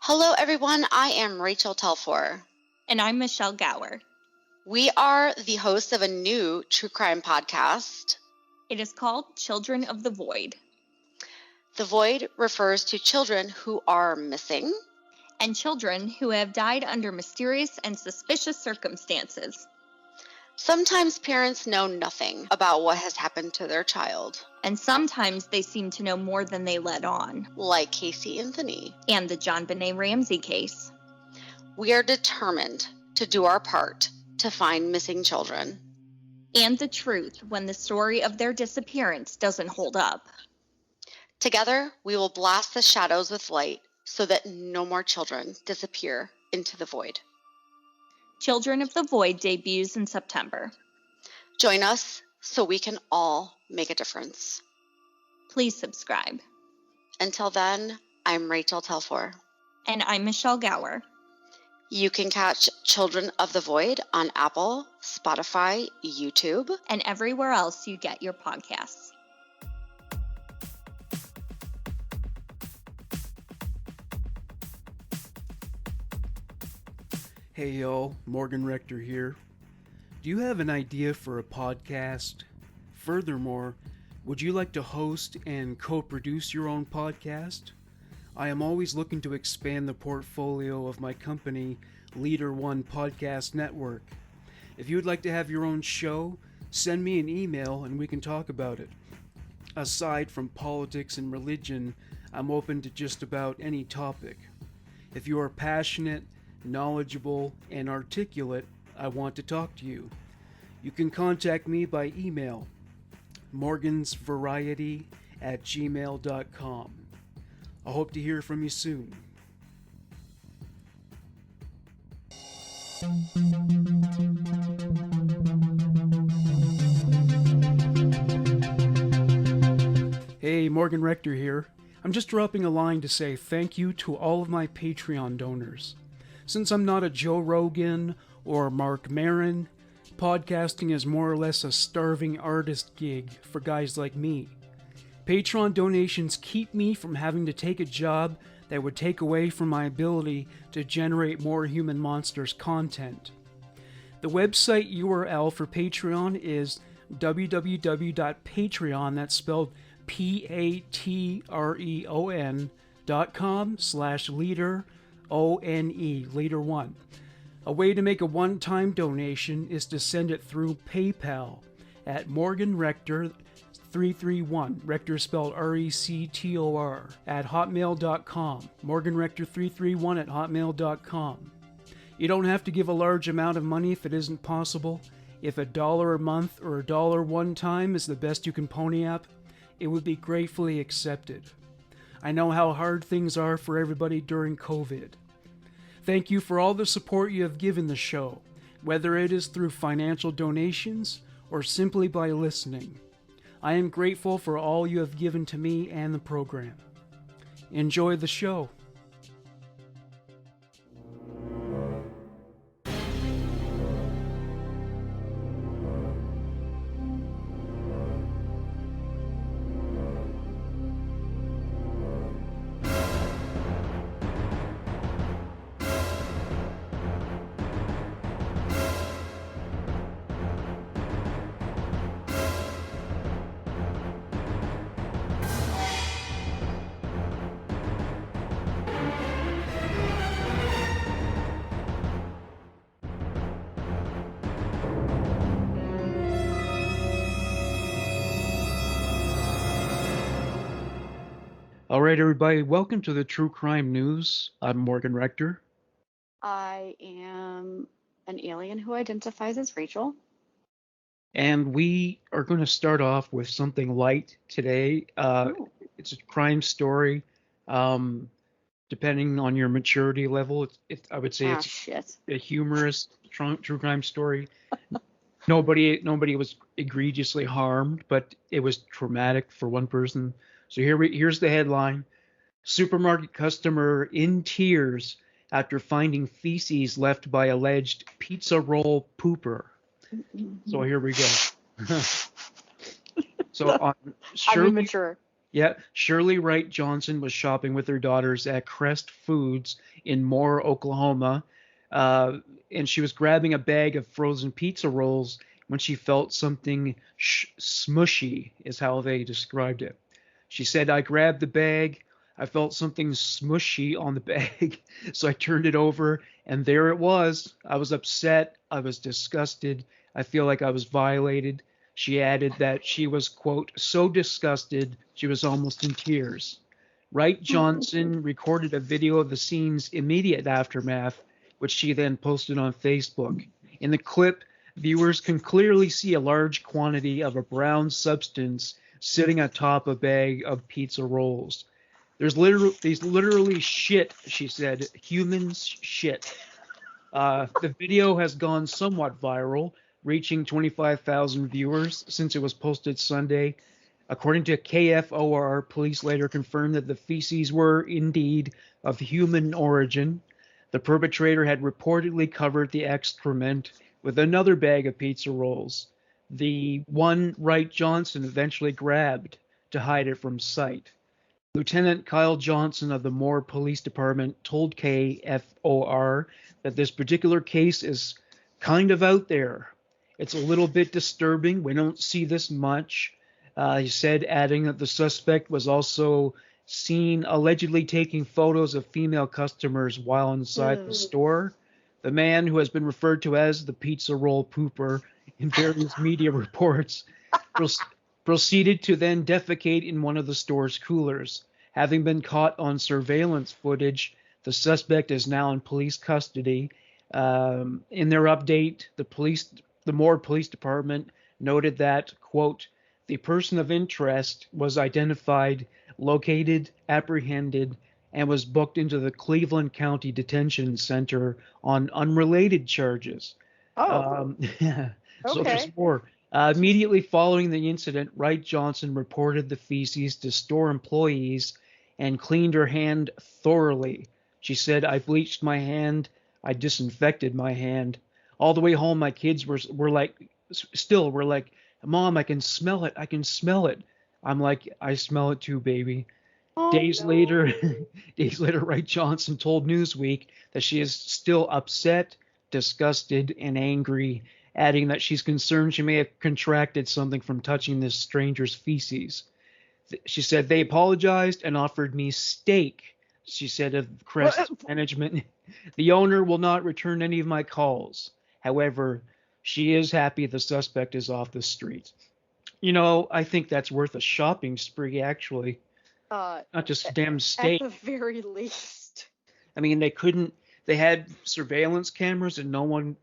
Hello, everyone. I am Rachel Telfor. And I'm Michelle Gower. We are the hosts of a new true crime podcast. It is called Children of the Void. The Void refers to children who are missing and children who have died under mysterious and suspicious circumstances. Sometimes parents know nothing about what has happened to their child. And sometimes they seem to know more than they let on. Like Casey Anthony. And the John Benet Ramsey case. We are determined to do our part to find missing children. And the truth when the story of their disappearance doesn't hold up. Together, we will blast the shadows with light so that no more children disappear into the void. Children of the Void debuts in September. Join us so we can all make a difference. Please subscribe. Until then, I'm Rachel Telfor. And I'm Michelle Gower. You can catch Children of the Void on Apple, Spotify, YouTube, and everywhere else you get your podcasts. Hey y'all, Morgan Rector here. Do you have an idea for a podcast? Furthermore, would you like to host and co-produce your own podcast? I am always looking to expand the portfolio of my company, Leader One Podcast Network. If you would like to have your own show, send me an email and we can talk about it. Aside from politics and religion, I'm open to just about any topic. If you are passionate, knowledgeable, and articulate, I want to talk to you. You can contact me by email, morgansvariety@gmail.com. I hope to hear from you soon. Hey, Morgan Rector here. I'm just dropping a line to say thank you to all of my Patreon donors. Since I'm not a Joe Rogan or Mark Maron, podcasting is more or less a starving artist gig for guys like me. Patreon donations keep me from having to take a job that would take away from my ability to generate more Human Monsters content. The website URL for Patreon is www.patreon, that's spelled patreon.com/leader ONE, Leader One. A way to make a one-time donation is to send it through PayPal at Morgan Rector 331, Rector spelled RECTOR, at hotmail.com, Morgan Rector 331 at hotmail.com. You don't have to give a large amount of money if it isn't possible. If $1 a month or $1 one time is the best you can pony up, it would be gratefully accepted. I know how hard things are for everybody during COVID. Thank you for all the support you have given the show, whether it is through financial donations or simply by listening. I am grateful for all you have given to me and the program. Enjoy the show. All right, everybody, welcome to the True Crime News. I'm Morgan Rector. I am an alien who identifies as Rachel. And we are going to start off with something light today. It's a crime story. Depending on your maturity level, I would say it's a humorous true crime story. Nobody was egregiously harmed, but it was traumatic for one person. So here's the headline. Supermarket customer in tears after finding feces left by alleged pizza roll pooper. So here we go. So on Shirley, I'm immature. Yeah, Shirley Wright Johnson was shopping with her daughters at Crest Foods in Moore, Oklahoma, uh, and she was grabbing a bag of frozen pizza rolls when she felt something smushy, is how they described it. She said, I grabbed the bag. I felt something smushy on the bag, so I turned it over, and there it was. I was upset. I was disgusted. I feel like I was violated. She added that she was, quote, so disgusted she was almost in tears. Wright Johnson recorded a video of the scene's immediate aftermath, which she then posted on Facebook. In the clip, viewers can clearly see a large quantity of a brown substance sitting atop a bag of pizza rolls. These literally shit, she said, humans shit. The video has gone somewhat viral, reaching 25,000 viewers since it was posted Sunday. According to KFOR, police later confirmed that the feces were indeed of human origin. The perpetrator had reportedly covered the excrement with another bag of pizza rolls. The one Wright Johnson eventually grabbed to hide it from sight. Lieutenant Kyle Johnson of the Moore Police Department told KFOR that this particular case is kind of out there. It's a little bit disturbing. We don't see this much. He said, adding that the suspect was also seen allegedly taking photos of female customers while inside the store. The man, who has been referred to as the pizza roll pooper in various media reports, proceeded to then defecate in one of the store's coolers. Having been caught on surveillance footage, the suspect is now in police custody. In their update, the Moore Police Department noted that, quote, the person of interest was identified, located, apprehended, and was booked into the Cleveland County Detention Center on unrelated charges. Yeah. So Okay. there's more. Immediately following the incident, Wright Johnson reported the feces to store employees and cleaned her hand thoroughly. She said, I bleached my hand. I disinfected my hand. All the way home, my kids were like, Mom, I can smell it. I can smell it. I'm like, I smell it too, baby. Days later, Wright Johnson told Newsweek that she is still upset, disgusted, and angry, adding that she's concerned she may have contracted something from touching this stranger's feces. She said they apologized and offered me steak. She said of Crest management, the owner will not return any of my calls. However, she is happy the suspect is off the street. You know, I think that's worth a shopping spree, actually. Not just damn steak. At the very least. I mean, they had surveillance cameras and no one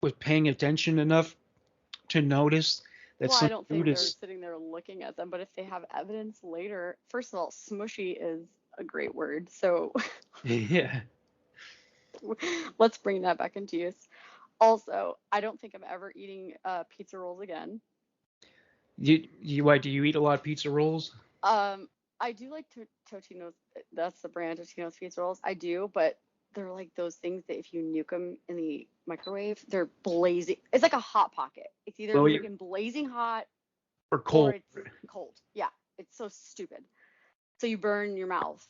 was paying attention enough to notice that Well, I some don't think food they're is. sitting there looking at them, but if they have evidence later, first of all, smushy is a great word. So Yeah. let's bring that back into use. Also, I don't think I'm ever eating pizza rolls again. Why do you eat a lot of pizza rolls? I do like Totino's. That's the brand, Totino's pizza rolls. I do, but they're like those things that if you nuke them in the microwave, they're blazing. It's like a hot pocket. It's either Well, freaking blazing hot or or cold. it's cold. Yeah, it's so stupid. So you burn your mouth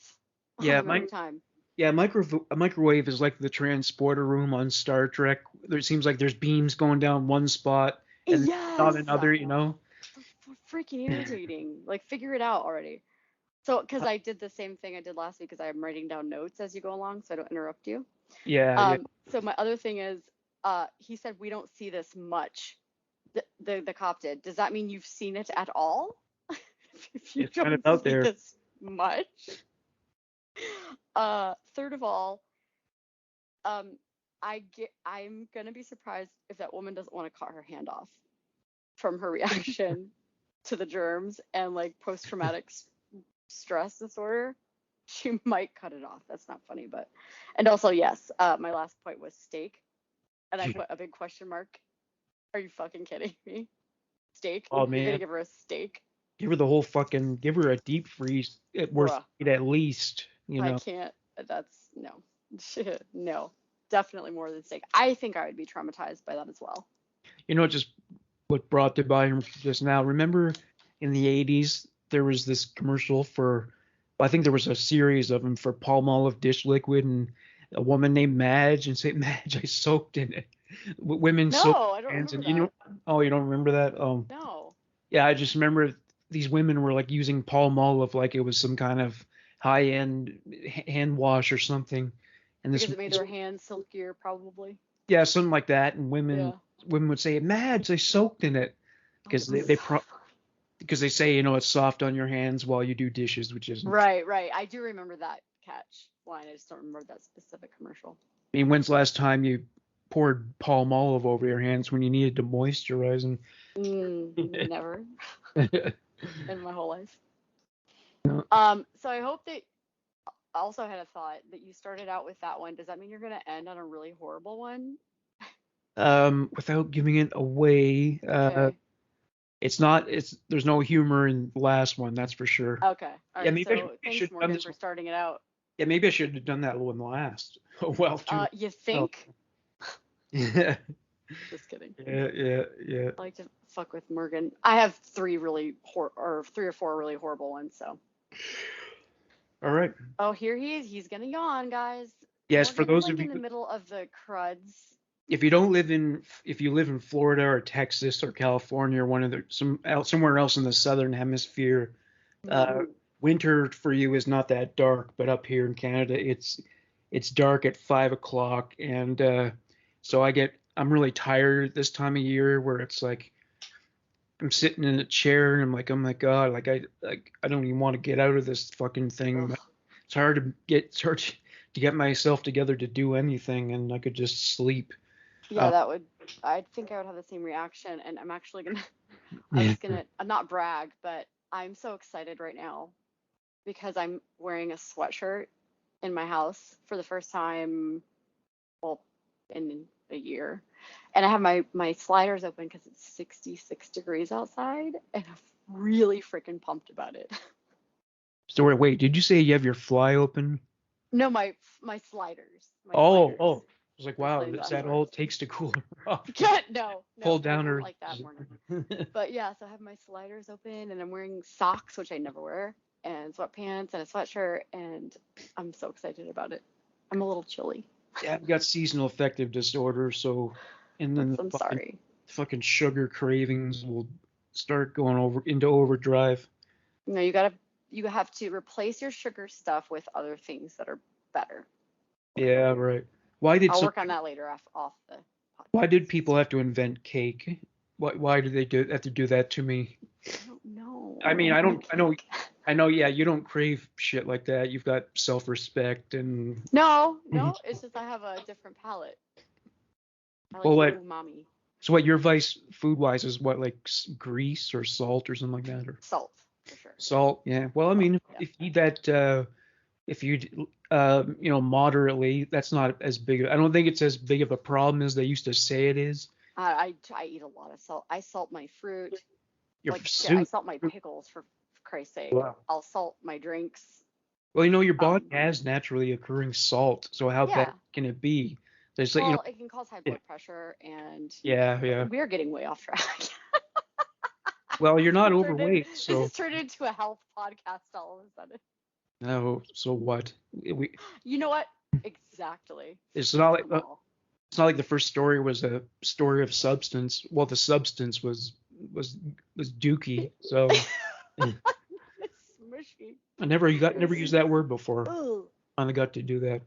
Yeah, every time. a microwave is like the transporter room on Star Trek. There seems like there's beams going down one spot and not Yes, another, you know? freaking irritating. Like, figure it out already. So, because I did the same thing I did last week, because I'm writing down notes as you go along, so I don't interrupt you. Yeah. So my other thing is, he said we don't see this much. The cop did. Does that mean you've seen it at all? If you It's kind of don't out see there. this much. Third of all, I'm gonna be surprised if that woman doesn't want to cut her hand off from her reaction to the germs and like post-traumatic stress disorder. She might cut it off. That's not funny, but and also yes, my last point was steak, and I put a big question mark. Are you fucking kidding me? Steak? Oh You're gonna man, give her a steak? give her a deep freeze worth Bruh, it at least, you I know. can't. That's no, no, definitely more than steak. I think I would be traumatized by that as well. You know, just what brought to mind just now. Remember in the 80s, there was this commercial for, I think there was a series of them for Palmolive dish liquid, and a woman named Madge, and say, Madge, I soaked in it. Women soak No, I don't their hands, remember and you know, that. oh, you don't remember that? No. Yeah, I just remember these women were like using Palmolive like it was some kind of high-end hand wash or something, and Because it made their hands silkier, probably. yeah, something like that, and Yeah. women would say, Madge, I soaked in it, Oh, because that's they so pro funny. because they say, you know, it's soft on your hands while you do dishes, which isn't. Right, right. I do remember that catch line. I just don't remember that specific commercial. I mean, when's the last time you poured Palmolive over your hands when you needed to moisturize them? Never in my whole life. No. So I hope that also had a thought that you started out with that one. Does that mean you're going to end on a really horrible one? Without giving it away, Okay. there's no humor in the last one, that's for sure. Okay. All Yeah, right. maybe So I thanks, should have done Morgan, this. for starting it out. Yeah, maybe I should have done that one last. Oh, well, too. You Oh, think? yeah, Just kidding. yeah. I like to fuck with Morgan. I have three or four really horrible ones. So. All right. Oh, here he is. He's gonna yawn, guys. Yes, for Morgan is those like of in the you, middle of the cruds. if you live in Florida or Texas or California or one of the somewhere else in the southern hemisphere, uh, winter for you is not that dark, but up here in Canada, it's dark at 5 o'clock, and so I'm really tired this time of year where it's like I'm sitting in a chair and I'm like, oh my God, I don't even want to get out of this fucking thing. Ugh. It's hard to get myself together to do anything, and I could just sleep. Yeah, I think I would have the same reaction. And I'm actually I'm not brag, but I'm so excited right now because I'm wearing a sweatshirt in my house for the first time, well, in a year. And I have my sliders open because it's 66 degrees outside, and I'm really freaking pumped about it. So wait, did you say you have your fly open? No, my sliders, my Oh, sliders. I was like, My wow, sliding is glass that all doors. it takes to cool her off? No, Pull I down don't her. like that, Morgan. But yeah, so I have my sliders open and I'm wearing socks, which I never wear, and sweatpants and a sweatshirt, and I'm so excited about it. I'm a little chilly. Yeah, I've got seasonal affective disorder, so and then I'm the sorry. fucking sugar cravings will start going over into overdrive. No, you have to replace your sugar stuff with other things that are better. Yeah, right. Why did I'll some work on that later off the why podcast. did people have to invent cake? Why did they have to do that to me? I don't know. I mean, don't like cake. I know, yeah, you don't crave shit like that. You've got self-respect and No, it's just I have a different palate. I like well, the what umami. so what your vice food-wise is what, like grease or salt or something like that, or Salt, for sure. salt? Yeah. Well, I Salt, mean, yeah. if you eat that if you you know, moderately, that's not as big. I don't think it's as big of a problem as they used to say it is. I eat a lot of salt. I salt my fruit. Your Like shit, I soup. salt my pickles, for Christ's sake. Wow. I'll salt my drinks. Well, you know, your body has naturally occurring salt, so how Yeah. bad can it be? There's like, you know, Well, it can cause high blood pressure, and yeah. we are getting way off track. Well, you're not This overweight, so has turned into a health podcast all of a sudden. no. So what? You know what? Exactly. It's not like it's not like the first story was a story of substance. Well, the substance was dookie. So It's smushy. I never used that word before. Ugh. Finally got to do that.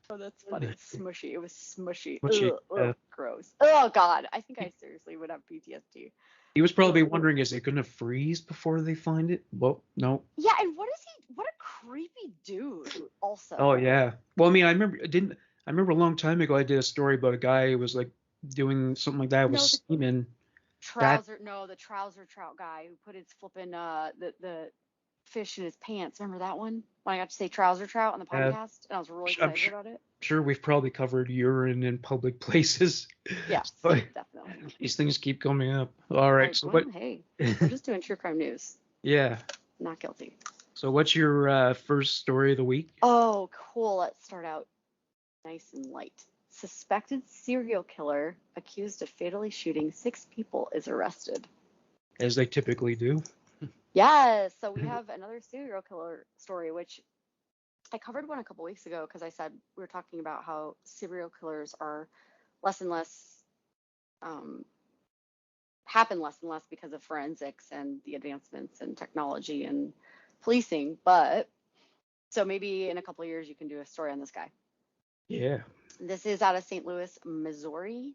Oh, that's funny. Smushy. It was smushy. Smushy, Ugh, gross. Oh God, I think I seriously would have PTSD. He was probably wondering, is it gonna freeze before they find it? Well, no. Yeah, and what a creepy dude. Also. Oh yeah. Well, I mean, I remember a long time ago I did a story about a guy who was like doing something like that with semen. The trouser trout guy who put his flipping the fish in his pants. Remember that one? When I got to say trouser trout on the podcast, and I was really excited about it. Sure, we've probably covered urine in public places. Yeah, but definitely. These things keep coming up. All right, so what? Hey, we're just doing true crime news. Yeah. Not guilty. So what's your first story of the week? Oh, cool. Let's start out nice and light. Suspected serial killer accused of fatally shooting 6 people is arrested. As they typically do. Yes. So we have another serial killer story, which I covered one a couple weeks ago because I said we were talking about how serial killers are less and less um, happen less and less because of forensics and the advancements in technology and policing. But so maybe in a couple of years you can do a story on this guy. Yeah. This is out of St. Louis, Missouri,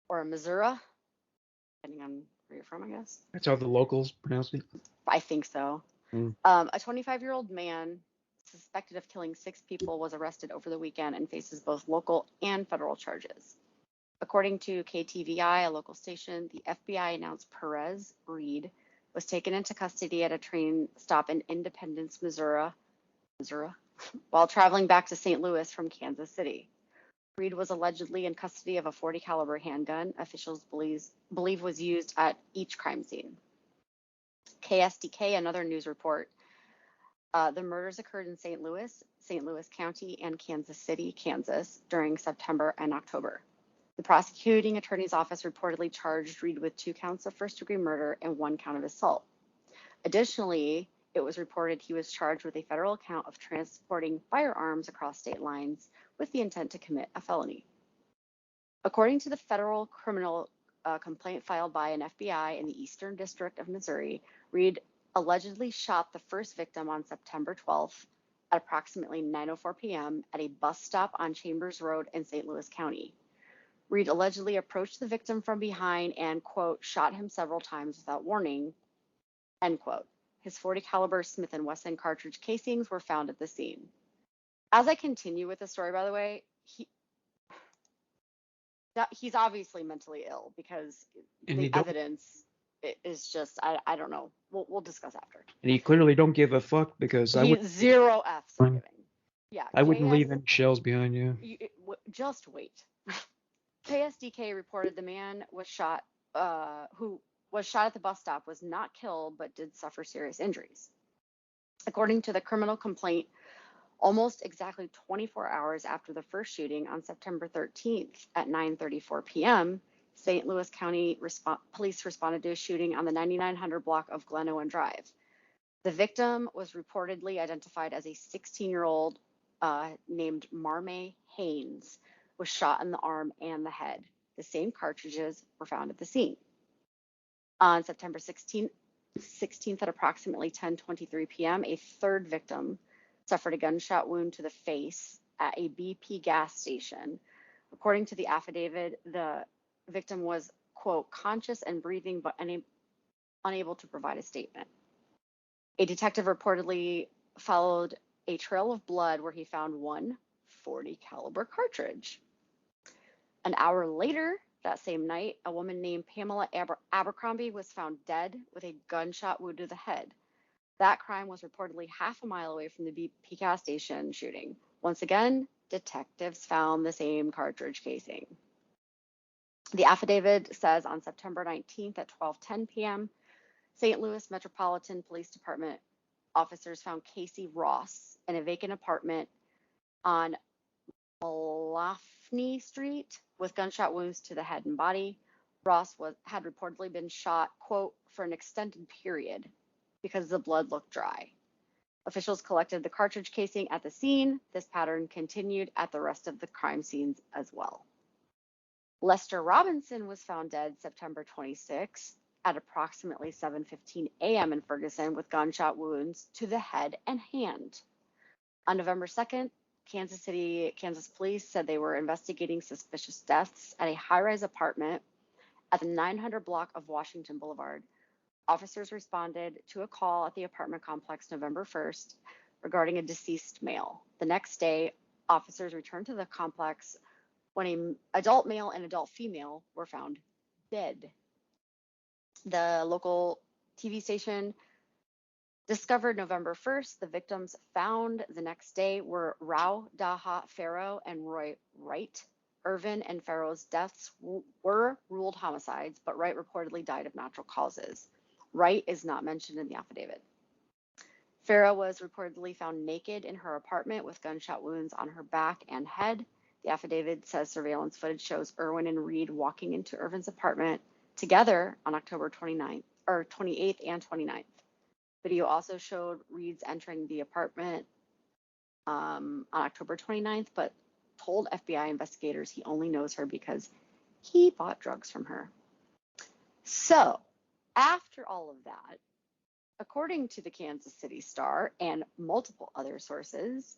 or Missouri, depending on where you're from, I guess. That's how the locals pronounce it. I think so. Mm. A 25-year-old man suspected of killing 6 people was arrested over the weekend and faces both local and federal charges. According to KTVI, a local station, the FBI announced Perez Reed was taken into custody at a train stop in Independence, Missouri, while traveling back to St. Louis from Kansas City. Reed was allegedly in custody of a .40 caliber handgun officials believe was used at each crime scene. KSDK, another news report. The murders occurred in St. Louis County, and Kansas City, Kansas, during September and October. The prosecuting attorney's office reportedly charged Reed with 2 counts of first-degree murder and 1 count of assault. Additionally, it was reported he was charged with a federal count of transporting firearms across state lines with the intent to commit a felony. According to the federal criminal complaint filed by an FBI in the Eastern District of Missouri, Reed allegedly shot the first victim on September 12th at approximately 9:04 p.m. at a bus stop on Chambers Road in St. Louis County. Reed allegedly approached the victim from behind and, quote, shot him several times without warning, end quote. His .40 caliber Smith & Wesson cartridge casings were found at the scene. As I continue with the story, by the way, he's obviously mentally ill because And the evidence is just, I don't know. We'll discuss after. And he clearly don't give a fuck because I would. Zero F's are given. Yeah. I wouldn't leave any shells behind you. Just wait. KSDK reported the man was shot, who was shot at the bus stop, was not killed but did suffer serious injuries. According to the criminal complaint, almost exactly 24 hours after the first shooting on September 13th at 9:34 p.m., St. Louis County police responded to a shooting on the 9900 block of Glen Owen Drive. The victim was reportedly identified as a 16-year-old named Marmay Haynes, was shot in the arm and the head. The same cartridges were found at the scene. On September 16th at approximately 10:23 p.m., a third victim suffered a gunshot wound to the face at a BP gas station. According to the affidavit, the victim was, quote, conscious and breathing but unable to provide a statement. A detective reportedly followed a trail of blood where he found 1 .40 caliber cartridge. An hour later, that same night, a woman named Pamela Abercrombie was found dead with a gunshot wound to the head. That crime was reportedly half a mile away from the BP gas station shooting. Once again, detectives found the same cartridge casing. The affidavit says on September 19th at 12:10 p.m., St. Louis Metropolitan Police Department officers found Casey Ross in a vacant apartment on Malafny Street with gunshot wounds to the head and body. Ross had reportedly been shot, quote, for an extended period because the blood looked dry. Officials collected the cartridge casing at the scene. This pattern continued at the rest of the crime scenes as well. Lester Robinson was found dead September 26th at approximately 7:15 a.m. in Ferguson with gunshot wounds to the head and hand. On November 2nd, Kansas City, Kansas police said they were investigating suspicious deaths at a high-rise apartment at the 900 block of Washington Boulevard. Officers responded to a call at the apartment complex November 1st regarding a deceased male. The next day, officers returned to the complex when an adult male and adult female were found dead. The local TV station discovered November 1st. The victims found the next day were Rao Daha Farrow and Roy Wright. Irvin and Farrow's deaths were ruled homicides, but Wright reportedly died of natural causes. Wright is not mentioned in the affidavit. Farrow was reportedly found naked in her apartment with gunshot wounds on her back and head. The affidavit says surveillance footage shows Irwin and Reed walking into Irvin's apartment together on October 28th and 29th. Video also showed Reed's entering the apartment on October 29th, but told FBI investigators he only knows her because he bought drugs from her. So, after all of that, according to the Kansas City Star and multiple other sources,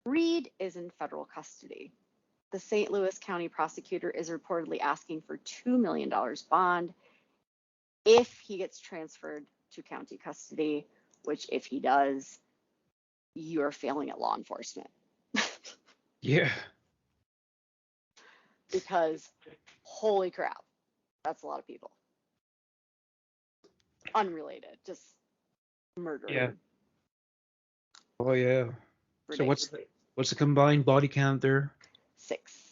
Reed is in federal custody. The St. Louis County prosecutor is reportedly asking for $2 million bond if he gets transferred to county custody, which if he does, you are failing at law enforcement. Yeah. Because holy crap, that's a lot of people. Unrelated, just murdering. Yeah. Oh yeah. So Ridiculous. what's the combined body count there? 6.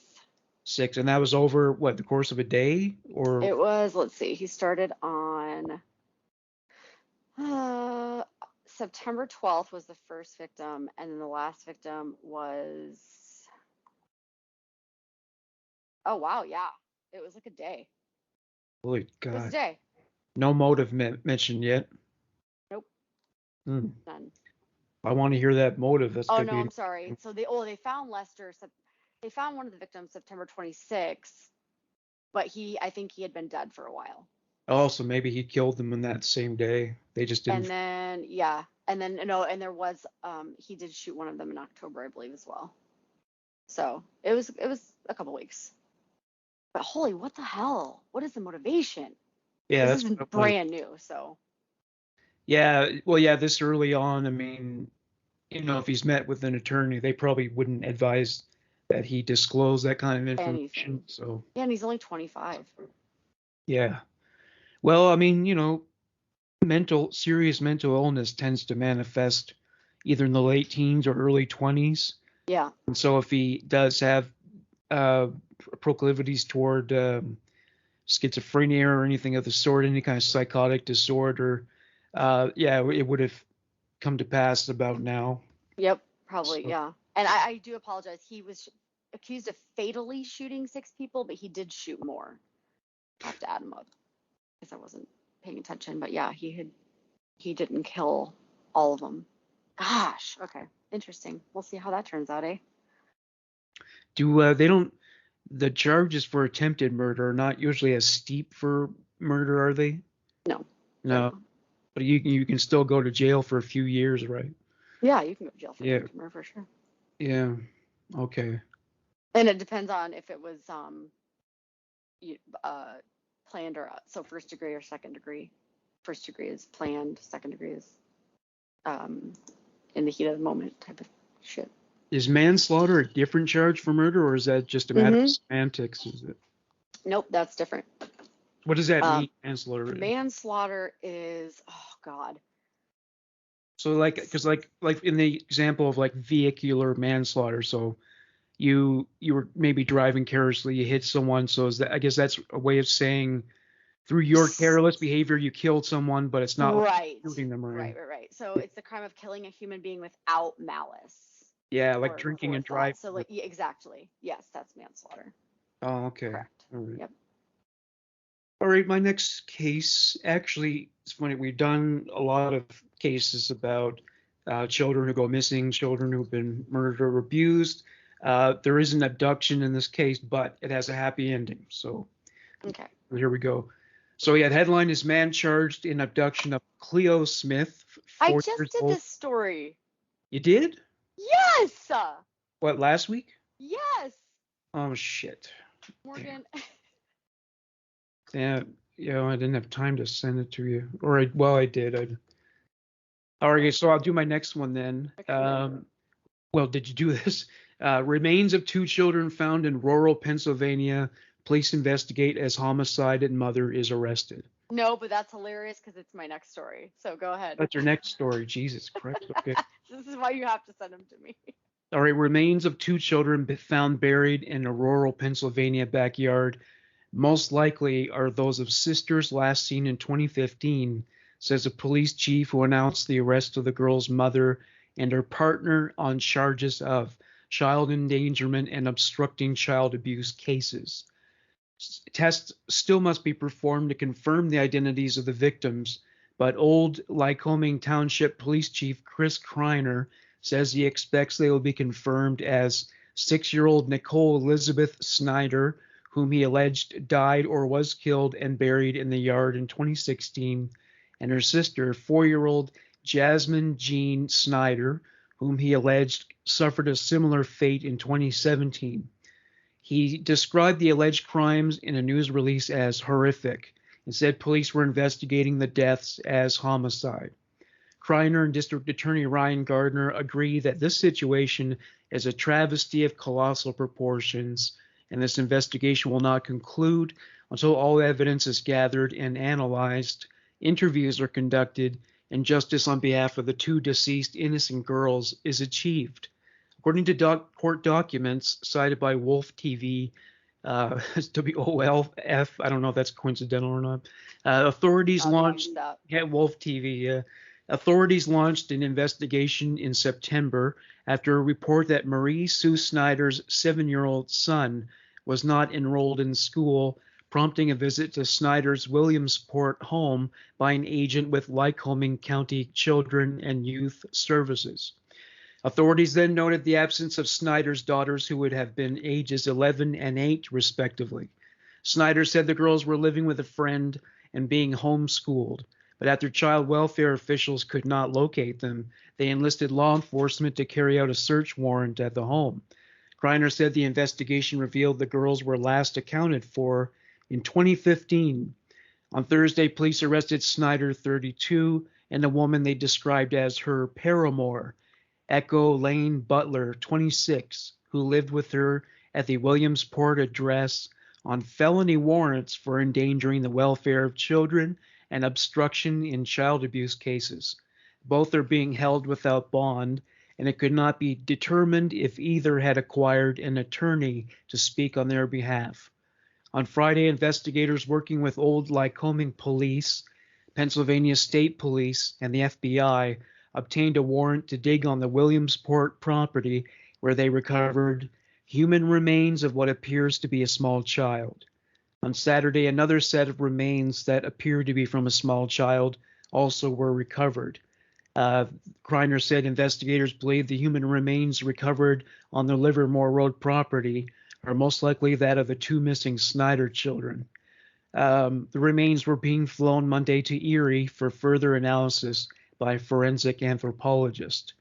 6, and that was over what, the course of a day, or? It was, let's see, he started on September 12th was the first victim, and then the last victim was, oh wow, yeah, it was like a day. Holy It was a God. day. No motive mentioned yet. Nope. Hmm. None. I want to hear that motive. That's Oh gonna no, be. I'm sorry. So they found Lester. They found one of the victims September 26th, but I think he had been dead for a while. Oh, so maybe he killed them on that same day. They just didn't. And then yeah, and then no, and there was he did shoot one of them in October, I believe, as well. So it was a couple weeks. But holy, what the hell? What is the motivation? Yeah, This that's isn't brand new, so. Yeah, well, yeah, this early on, I mean, if he's met with an attorney, they probably wouldn't advise that he disclose that kind of information. Anything. So, Yeah, and he's only 25. yeah. Well, I mean, serious mental illness tends to manifest either in the late teens or early 20s. Yeah. And so if he does have proclivities toward schizophrenia or anything of the sort, any kind of psychotic disorder, yeah, it would have come to pass about now. Yep, probably, So- yeah. And I do apologize. He was accused of fatally shooting 6 people, but he did shoot more. I have to add him up because I wasn't paying attention. But yeah, he didn't kill all of them. Gosh, okay, interesting. We'll see how that turns out, eh? The charges for attempted murder are not usually as steep for murder, are they? No. No. But you can still go to jail for a few years, right? Yeah, you can go to jail for Yeah. attempted murder for sure. Yeah. Okay. And it depends on if it was planned or so first degree or second degree. First degree is planned, second degree is in the heat of the moment type of shit. Is manslaughter a different charge for murder, or is that just a matter of semantics? Is it? Nope, that's different. What does that mean, manslaughter? Manslaughter is, oh God. So because like in the example of like vehicular manslaughter, so you were maybe driving carelessly, you hit someone, so I guess that's a way of saying through your careless behavior you killed someone, but it's not Right. like shooting them or anything. Right. So it's the crime of killing a human being without malice. Yeah, like or drinking and forethought. driving. So like yeah, exactly. Yes, that's manslaughter. Oh, okay. Correct. All right. Yep. All right, my next case, actually, it's funny, we've done a lot of cases about children who go missing, children who've been murdered or abused. There is an abduction in this case, but it has a happy ending. So Okay. here we go. So yeah, the headline is Man Charged in Abduction of Cleo Smith. I 4 just years did old. this story. You did? Yes. What, last week? Yes. Oh, shit. Morgan. Yeah, I didn't have time to send it to you. Well, I did. All right, so I'll do my next one then. Well, did you do this? Remains of 2 children found in rural Pennsylvania. Police investigate as homicide and mother is arrested. No, but that's hilarious because it's my next story. So go ahead. That's your next story. Jesus Christ. Okay. This is why you have to send them to me. All right, remains of 2 children found buried in a rural Pennsylvania backyard. Most likely are those of sisters last seen in 2015, says a police chief who announced the arrest of the girl's mother and her partner on charges of child endangerment and obstructing child abuse cases. Tests still must be performed to confirm the identities of the victims, But old Lycoming Township Police Chief Chris Kreiner says he expects they will be confirmed as 6-year-old Nicole Elizabeth Snyder, whom he alleged died or was killed and buried in the yard in 2016, and her sister, 4-year-old Jasmine Jean Snyder, whom he alleged suffered a similar fate in 2017. He described the alleged crimes in a news release as horrific and said police were investigating the deaths as homicide. Kreiner and District Attorney Ryan Gardner agree that this situation is a travesty of colossal proportions, and this investigation will not conclude until all evidence is gathered and analyzed, interviews are conducted, and justice on behalf of the 2 deceased innocent girls is achieved. According to court documents cited by Wolf TV, WOLF, I don't know if that's coincidental or not. Authorities launched Wolf TV. Authorities launched an investigation in September after a report that Marie Sue Snyder's 7-year-old son was not enrolled in school, prompting a visit to Snyder's Williamsport home by an agent with Lycoming County Children and Youth Services. Authorities then noted the absence of Snyder's daughters, who would have been ages 11 and 8, respectively. Snyder said the girls were living with a friend and being homeschooled, but after child welfare officials could not locate them, they enlisted law enforcement to carry out a search warrant at the home. Kreiner said the investigation revealed the girls were last accounted for in 2015. On Thursday, police arrested Snyder, 32, and a woman they described as her paramour, Echo Lane Butler, 26, who lived with her at the Williamsport address on felony warrants for endangering the welfare of children and obstruction in child abuse cases. Both are being held without bond, and it could not be determined if either had acquired an attorney to speak on their behalf. On Friday, investigators working with Old Lycoming Police, Pennsylvania State Police, and the FBI obtained a warrant to dig on the Williamsport property, where they recovered human remains of what appears to be a small child. On Saturday, another set of remains that appear to be from a small child also were recovered. Kreiner said investigators believe the human remains recovered on the Livermore Road property are most likely that of the 2 missing Snyder children. The remains were being flown Monday to Erie for further analysis by a forensic anthropologist.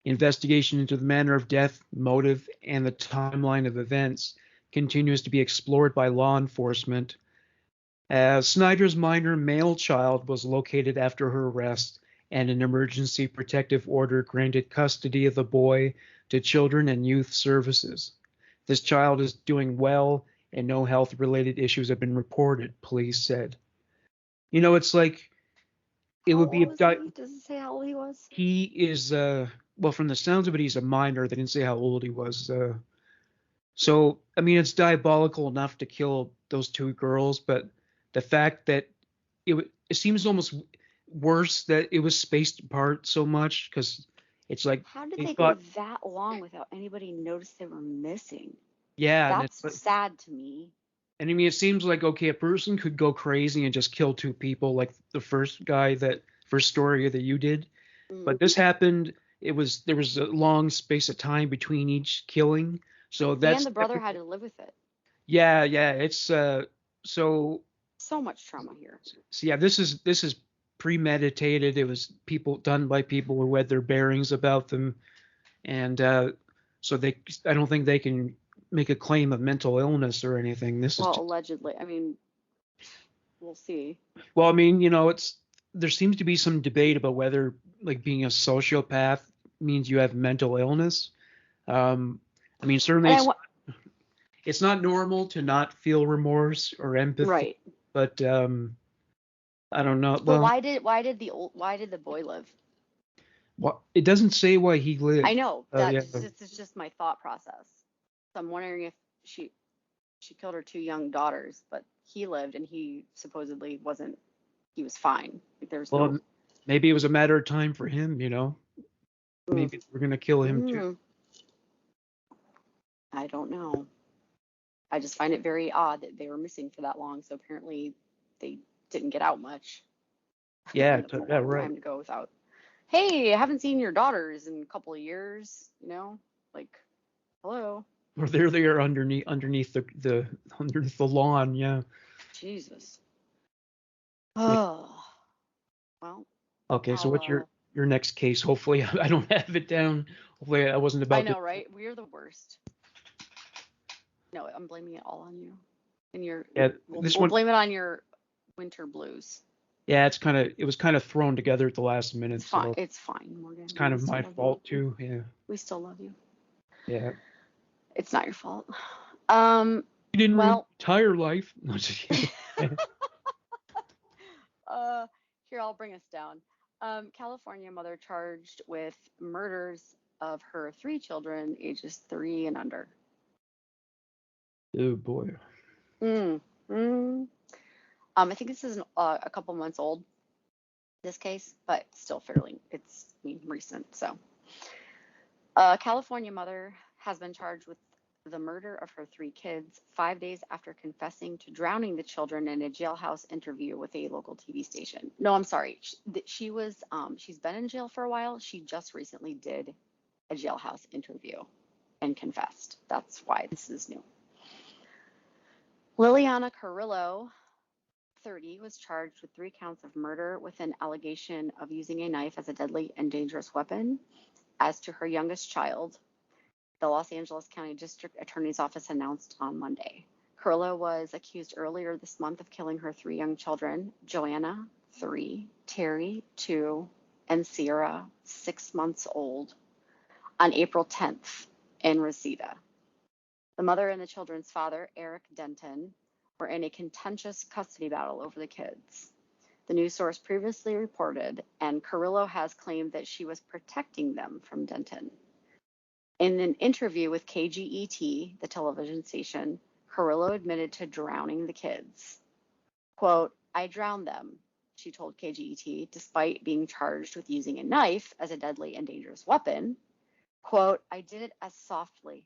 Investigation into the manner of death, motive, and the timeline of events continues to be explored by law enforcement. Snyder's minor male child was located after her arrest, and an emergency protective order granted custody of the boy to Children and Youth Services. This child is doing well, and no health-related issues have been reported, police said. You know, it's like it would be. Does it say how old he was? He is, well, from the sounds of it, he's a minor. They didn't say how old he was. So, I mean, it's diabolical enough to kill those 2 girls, but the fact that it seems almost worse that it was spaced apart so much, because it's like, how did they go that long without anybody notice they were missing? Yeah, that's sad to me. And I mean, it seems like, okay, a person could go crazy and just kill 2 people, like the first story that you did. But this happened. There was a long space of time between each killing, so that's. And the brother had to live with it. Yeah, it's so much trauma here. So yeah, this is premeditated. It was done by people who had their bearings about them, and so I don't think they can make a claim of mental illness or anything. This is allegedly. I mean, we'll see. Well, I mean, there seems to be some debate about whether, like, being a sociopath means you have mental illness. I mean, certainly it's not normal to not feel remorse or empathy. Right. But I don't know. But why did the boy live? Well, it doesn't say why he lived. I know. It's just my thought process. So I'm wondering if she killed her 2 young daughters, but he lived and he supposedly wasn't. He was fine. Like maybe it was a matter of time for him. Maybe we're gonna kill him too. I don't know. I just find it very odd that they were missing for that long. So apparently they didn't get out much. Yeah, And it's a yeah, long right. time to go without, hey, I haven't seen your daughters in a couple of years, like, hello. Or there they are underneath the underneath the lawn. Yeah. Jesus. Yeah. Oh, well, Okay, so what's I'll, your next case? Hopefully, I don't have it down. Hopefully, I wasn't I about to. know, right? We're the worst. No, I'm blaming it all on you. And Yeah, we'll, this we'll one. blame it on your winter blues. Yeah, it was kind of thrown together at the last minute, It's fine. so It's fine, Morgan. it's kind We of still my love you. fault too. Yeah. We still love you. Yeah. It's not your fault. Um, You didn't ruin well, my entire life. No, just kidding. here, I'll bring us down. California mother charged with murders of her 3 children, ages 3 and under. Oh boy. Mm, mm. I think this is a couple months old, this case, but still fairly, recent. So, a California mother has been charged with the murder of her 3 kids 5 days after confessing to drowning the children in a jailhouse interview with a local TV station. No, I'm sorry. She's been in jail for a while. She just recently did a jailhouse interview and confessed. That's why this is new. Liliana Carrillo, 30, was charged with 3 counts of murder with an allegation of using a knife as a deadly and dangerous weapon. As to her youngest child, the Los Angeles County District Attorney's Office announced on Monday. Carrillo was accused earlier this month of killing her 3 young children, Joanna, 3, Terry, 2, and Sierra, 6 months old, on April 10th in Reseda. The mother and the children's father, Eric Denton, were in a contentious custody battle over the kids. The news source previously reported, and Carrillo has claimed that she was protecting them from Denton. In an interview with KGET, the television station, Carrillo admitted to drowning the kids. Quote, I drowned them, she told KGET, despite being charged with using a knife as a deadly and dangerous weapon. Quote, I did it as softly.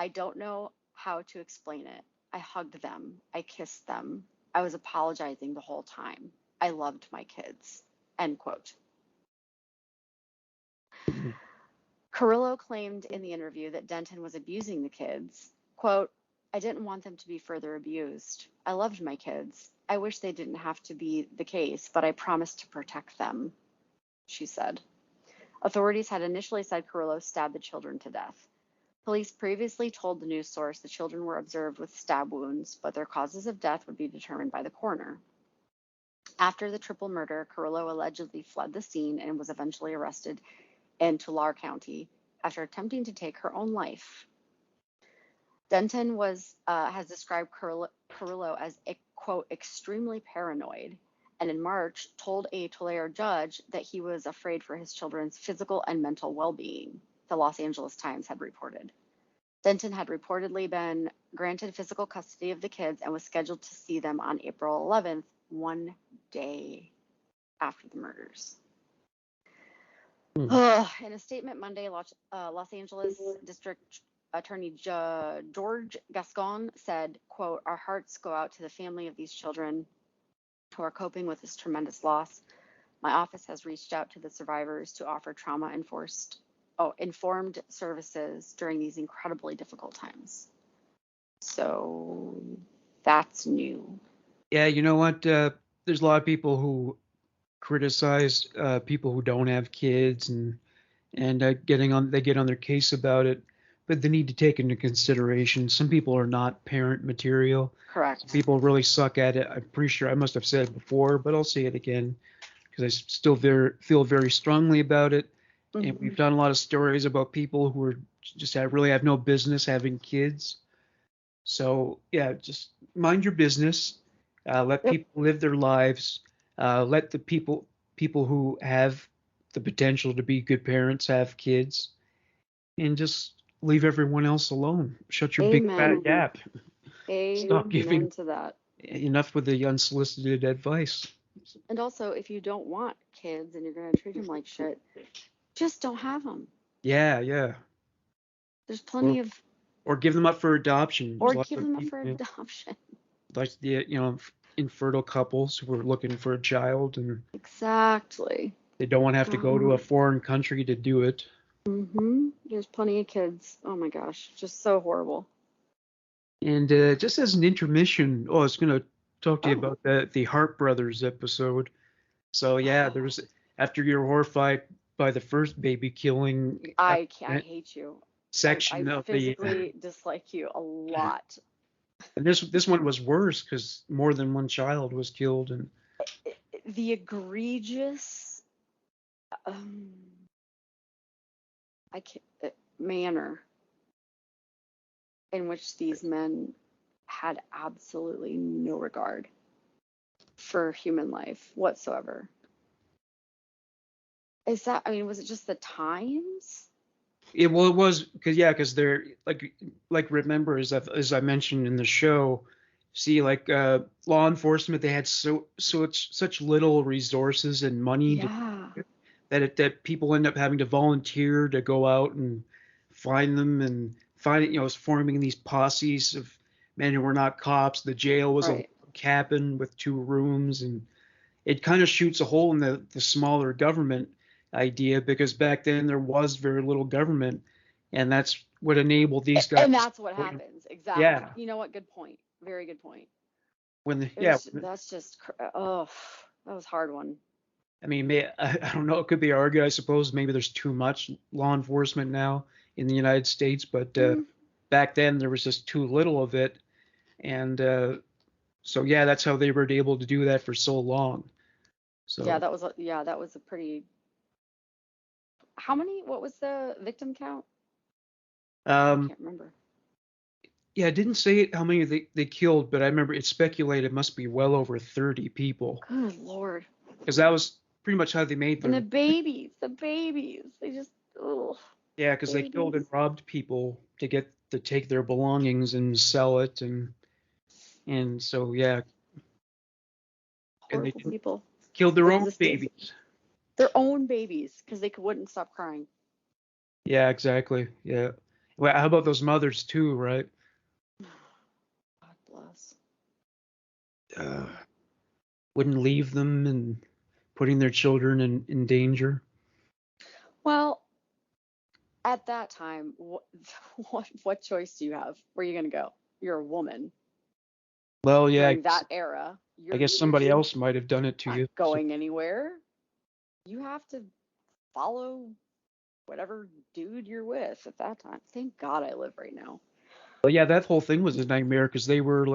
I don't know how to explain it. I hugged them. I kissed them. I was apologizing the whole time. I loved my kids. End quote. Carrillo claimed in the interview that Denton was abusing the kids. Quote, I didn't want them to be further abused. I loved my kids. I wish they didn't have to be the case, but I promised to protect them, she said. Authorities had initially said Carrillo stabbed the children to death. Police previously told the news source the children were observed with stab wounds, but their causes of death would be determined by the coroner. After the triple murder, Carrillo allegedly fled the scene and was eventually arrested in Tulare County after attempting to take her own life. Denton has described Carrillo as, quote, extremely paranoid, and in March told a Tulare judge that he was afraid for his children's physical and mental well-being, the Los Angeles Times had reported. Denton had reportedly been granted physical custody of the kids and was scheduled to see them on April 11th, 1 day after the murders. In a statement Monday, Los Angeles District Attorney George Gascon said, quote, our hearts go out to the family of these children who are coping with this tremendous loss. My office has reached out to the survivors to offer informed services during these incredibly difficult times. So that's new. Yeah, you know what? There's a lot of people who criticize people who don't have kids and they get on their case about it, but they need to take into consideration some people are not parent material. Correct. Some people really suck at it. I'm pretty sure I must have said it before, but I'll say it again because I still feel very strongly about it. Mm-hmm. And we've done a lot of stories about people who really have no business having kids. So yeah, just mind your business. Let people live their lives. Let the people who have the potential to be good parents have kids, and just leave everyone else alone. Shut your big fat gap. Stop giving to that. enough with the unsolicited advice. And also, if you don't want kids and you're going to treat them like shit, just don't have them. Yeah, yeah. There's plenty or give them up for adoption. Or give them up for adoption. Like infertile couples who are looking for a child, and Exactly. they don't want to have to go to a foreign country to do it. There's plenty of kids. Oh my gosh, just so horrible. And just as an intermission, I was going to talk to you about the Hart Brothers episode. So yeah, there was, after you're horrified by the first baby killing, I hate you. Section I of physically dislike you a lot. And this one was worse because more than one child was killed, and the egregious manner in which these men had absolutely no regard for human life whatsoever. Is that, I mean, was it just the times? it was because they're like remember as I mentioned in the show, see law enforcement, they had such little resources and money that people end up having to volunteer to go out and find them and forming these posses of men who were not cops. The jail was a cabin with 2 rooms, and it kind of shoots a hole in the smaller government idea, because back then there was very little government, and that's what enabled these guys. And that's what happens. Exactly. Yeah. You know what? Good point. Very good point. That's just, that was a hard one. I mean, I don't know. It could be argued, I suppose, maybe there's too much law enforcement now in the United States, but back then there was just too little of it, and so yeah, that's how they were able to do that for so long. So yeah, that was a pretty. How many? What was the victim count? I can't remember. Yeah, it didn't say how many they killed, but I remember it speculated it must be well over 30 people. Good Lord. Because that was pretty much how they made And the babies, they just, yeah, because they killed and robbed people to take their belongings and sell it, and so yeah. Horrible people. Killed their own babies. Their own babies, because they wouldn't stop crying. Yeah, exactly. Yeah. Well, how about those mothers too, right? God bless. Wouldn't leave them and putting their children in danger. Well, at that time, what choice do you have? Where are you going to go? You're a woman. Well, yeah. During that era. I guess somebody else might have done it to you. Going anywhere. You have to follow whatever dude you're with at that time. Thank God I live right now. Well, yeah, that whole thing was a nightmare, because they were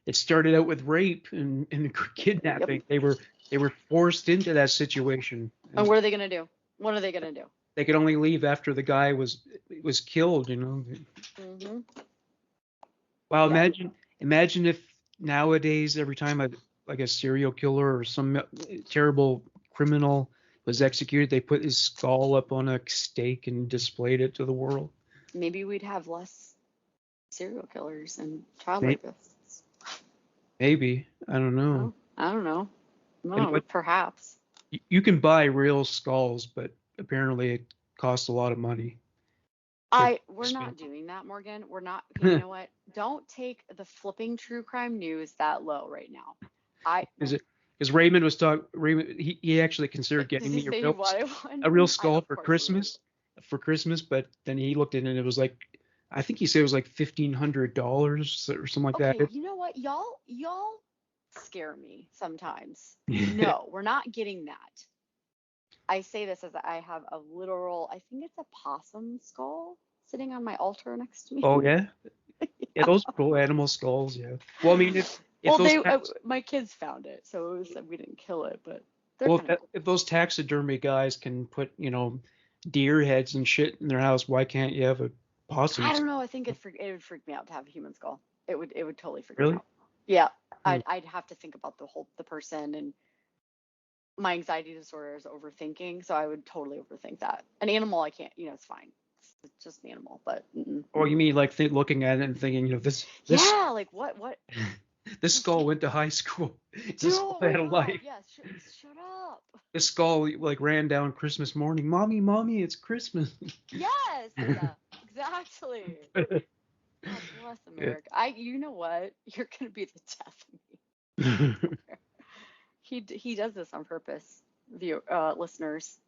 it started out with rape and kidnapping. Yep. They were forced into that situation. And what are they gonna do? What are they gonna do? They could only leave after the guy was killed, Mm-hmm. Wow, yeah. Imagine if nowadays every time a serial killer or some terrible criminal was executed, they put his skull up on a stake and displayed it to the world. Maybe we'd have less serial killers and child rapists. Maybe. I don't know. I don't know. No, perhaps. You can buy real skulls, but apparently it costs a lot of money. We're not doing that, Morgan. We're not. You know what? Don't take the flipping true crime news that low right now. Because Raymond was talking. Raymond, he actually considered getting me a real skull for Christmas. But then he looked at it and it was like, I think he said it was like $1,500 or something like that. You know what? Y'all scare me sometimes. No, we're not getting that. I say this as I have a literal, I think it's a possum skull sitting on my altar next to me. Oh, yeah? Yeah, those cool animal skulls, yeah. Well, I mean, my kids found it, so it was, we didn't kill it, but if those taxidermy guys can put, deer heads and shit in their house, why can't you have a possum? I don't know. I think it would freak me out to have a human skull. It would totally freak me out. Yeah, I'd have to think about the person, and my anxiety disorder is overthinking, so I would totally overthink that. An animal, I can't. It's fine. It's just an animal, but. Or you mean looking at it and thinking, this? Yeah, like what? This skull went to high school. This skull had a life. Yeah, shut up. This skull ran down Christmas morning. Mommy, it's Christmas. Yes, exactly. God bless America. You know what? You're gonna be the death of me. He does this on purpose, listeners.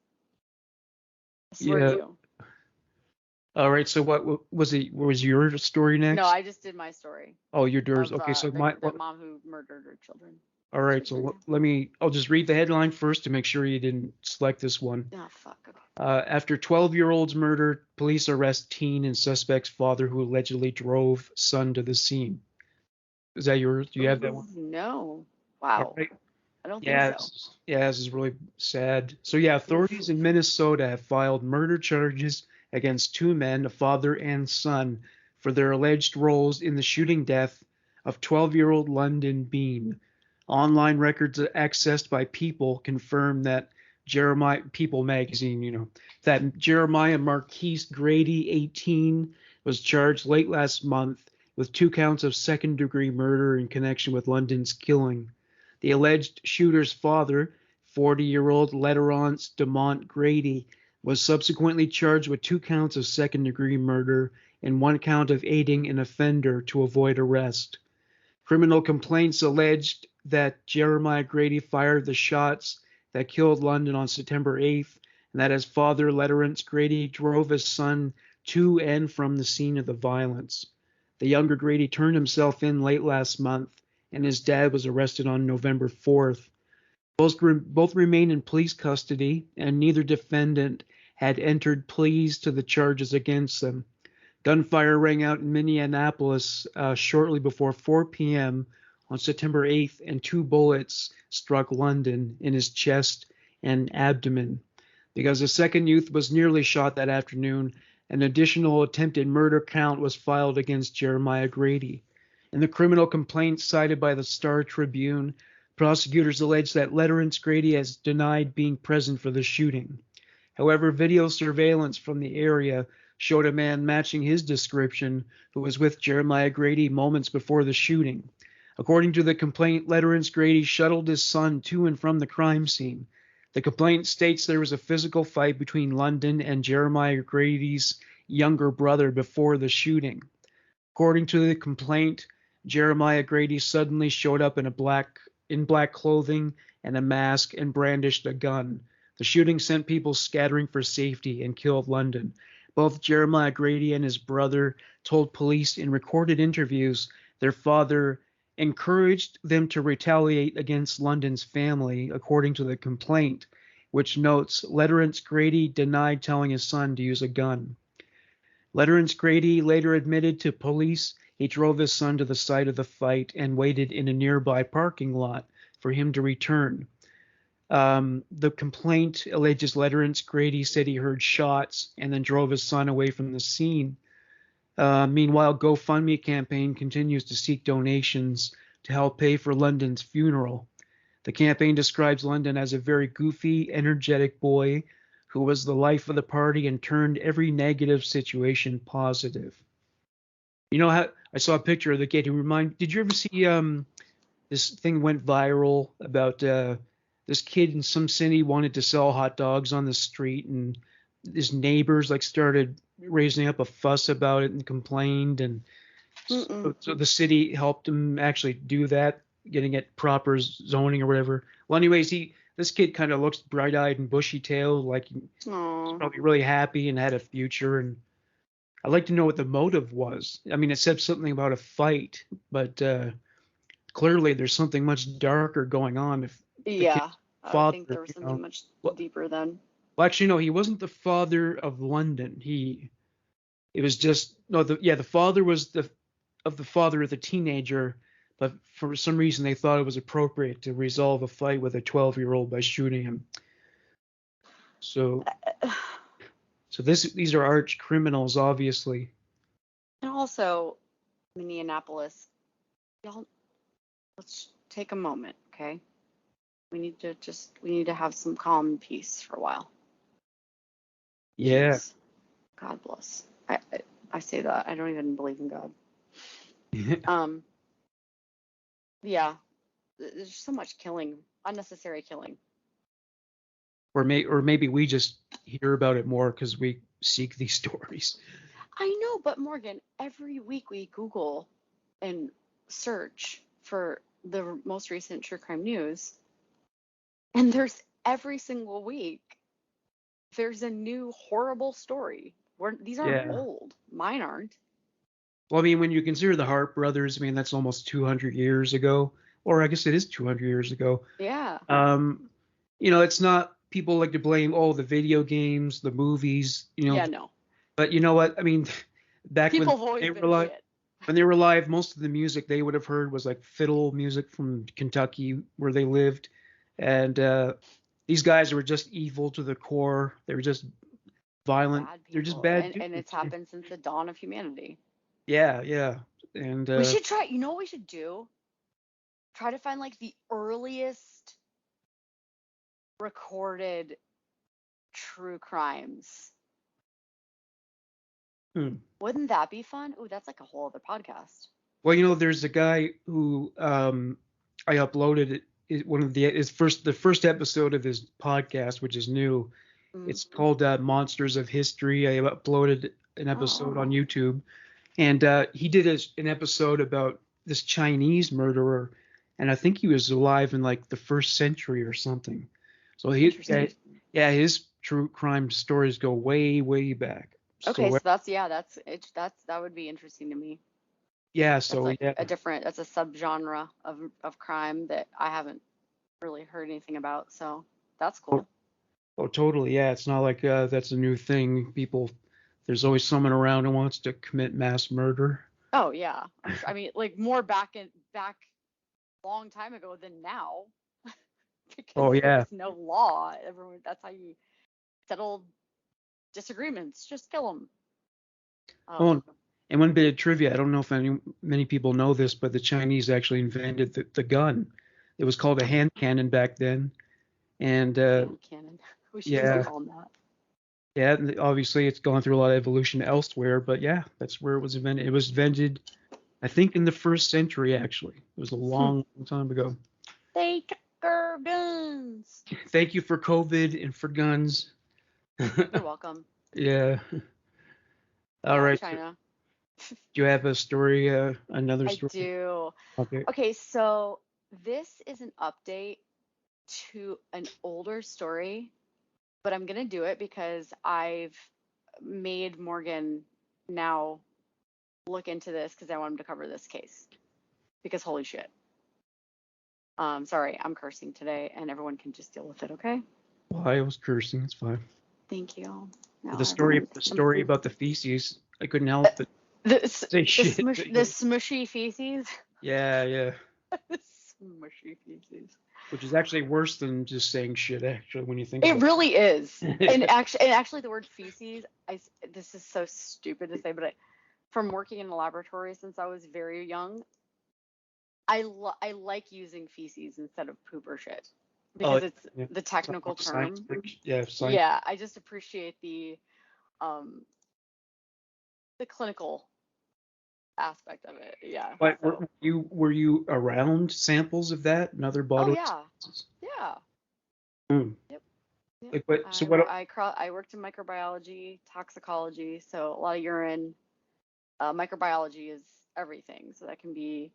I swear Yeah. to you. All right. So what was it? Was your story next? No, I just did my story Oh, yours. of Okay. So the mom who murdered her children. all right. So I'll just read the headline first to make sure you didn't select this one. Oh, fuck. Okay. After 12-year-old's murder, police arrest teen and suspect's father who allegedly drove son to the scene. Is that yours? Do you have that one? No. All Wow. right. I don't Yeah, think so. this is really sad. So yeah, authorities in Minnesota have filed murder charges against two men, a father and son, for their alleged roles in the shooting death of 12-year-old London Bean. Online records accessed by People confirm that People magazine, that Jeremiah Marquise Grady, 18, was charged late last month with 2 counts of second-degree murder in connection with London's killing. The alleged shooter's father, 40-year-old Letterance Demont Grady, was subsequently charged with 2 counts of second-degree murder and 1 count of aiding an offender to avoid arrest. Criminal complaints alleged that Jeremiah Grady fired the shots that killed London on September 8th, and that his father, Letterance Grady, drove his son to and from the scene of the violence. The younger Grady turned himself in late last month, and his dad was arrested on November 4th. Both remain in police custody, and neither defendant had entered pleas to the charges against them. Gunfire rang out in Minneapolis shortly before 4 p.m. on September 8th, and 2 bullets struck London in his chest and abdomen. Because the second youth was nearly shot that afternoon, an additional attempted murder count was filed against Jeremiah Grady. In the criminal complaint cited by the Star Tribune, prosecutors allege that Letterance Grady has denied being present for the shooting. However, video surveillance from the area showed a man matching his description who was with Jeremiah Grady moments before the shooting. According to the complaint, Letterance Grady shuttled his son to and from the crime scene. The complaint states there was a physical fight between London and Jeremiah Grady's younger brother before the shooting. According to the complaint, Jeremiah Grady suddenly showed up in black clothing and a mask and brandished a gun. The shooting sent people scattering for safety and killed London. Both Jeremiah Grady and his brother told police in recorded interviews their father encouraged them to retaliate against London's family, according to the complaint, which notes Letterance Grady denied telling his son to use a gun. Letterance Grady later admitted to police he drove his son to the site of the fight and waited in a nearby parking lot for him to return. The complaint alleges Letterance Grady said he heard shots and then drove his son away from the scene. Meanwhile, GoFundMe campaign continues to seek donations to help pay for London's funeral. The campaign describes London as a very goofy, energetic boy who was the life of the party and turned every negative situation positive. You know how I saw a picture of the kid did you ever see this thing went viral about this kid in some city wanted to sell hot dogs on the street, and his neighbors started raising up a fuss about it and complained, and so the city helped him actually do that, getting it proper zoning or whatever. Well, anyways, this kid kind of looks bright-eyed and bushy-tailed, like he's probably really happy and had a future. And I'd like to know what the motive was. I mean, it said something about a fight, but clearly there's something much darker going on. I think there was something much deeper then. Well, actually, no, he wasn't the father of London. It was just the father was the father of the teenager, but for some reason they thought it was appropriate to resolve a fight with a 12-year-old by shooting him. So these are arch criminals, obviously. And also, Minneapolis, y'all, let's take a moment, okay? We need to have some calm and peace for a while. Yeah. Jeez. God bless. I say that. I don't even believe in God. Yeah. There's so much killing, unnecessary killing. Or maybe we just hear about it more because we seek these stories. I know, but Morgan, every week we Google and search for the most recent true crime news, and there's every single week there's a new horrible story. These aren't Yeah. old. Mine aren't. Well, I mean, when you consider the Hart brothers, I mean, that's almost 200 years ago, or I guess it is 200 years ago. Yeah. It's not, people like to blame, the video games, the movies, Yeah, no. but you know what? I mean, back People when have always they been were alive, shit. most of the music they would have heard was like fiddle music from Kentucky where they lived. And these guys were just evil to the core. They were just violent. Bad They're just people. bad And it's dudes. happened since the dawn of humanity. Yeah, yeah. And We should try, you know what we should do? Try to find like the earliest recorded true crimes. Wouldn't that be fun? Ooh, that's like a whole other podcast. well, there's a guy who I uploaded one of the first episode of his podcast, which is new. It's called Monsters of History. I uploaded an episode on YouTube, and he did an episode about this Chinese murderer, and I think he was alive in like the first century or something. So his true crime stories go way, way back. Okay, so that would be interesting to me. Yeah, That's so like yeah. that's a subgenre of crime that I haven't really heard anything about. So that's cool. Oh, totally. Yeah, it's not like that's a new thing. There's always someone around who wants to commit mass murder. Oh yeah, I'm sure. I mean, like more back long time ago than now. Because there's no law. That's how you settle disagreements. Just kill them. And one bit of trivia, I don't know if many people know this, but the Chinese actually invented the gun. It was called a hand cannon back then. And hand cannon. We should yeah. call them that. Yeah, and obviously it's gone through a lot of evolution elsewhere, but yeah, that's where it was invented. It was invented, I think, in the first century, actually. It was a long time ago. They took our guns. Thank you for COVID and for guns. You're welcome. Yeah. All right. China. Do you have a story, another story? I do. Okay. Okay, so this is an update to an older story, but I'm going to do it because I've made Morgan now look into this because I want him to cover this case. Because holy shit. Sorry, I'm cursing today and everyone can just deal with it, okay? Well, I was cursing. It's fine. Thank you. The story about the feces, I couldn't help but say shit. The smushy feces. Yeah. The smushy feces. Which is actually worse than just saying shit, actually, when you think it about really is. and actually the word feces, this is so stupid to say, but from working in a laboratory since I was very young, I like using feces instead of poop or shit because it's the technical term. Yeah, I just appreciate the clinical aspect of it. Yeah. But were you around samples of that and other body? Oh yeah. Yep. I worked in microbiology, toxicology, so a lot of urine. Microbiology is everything, so that can be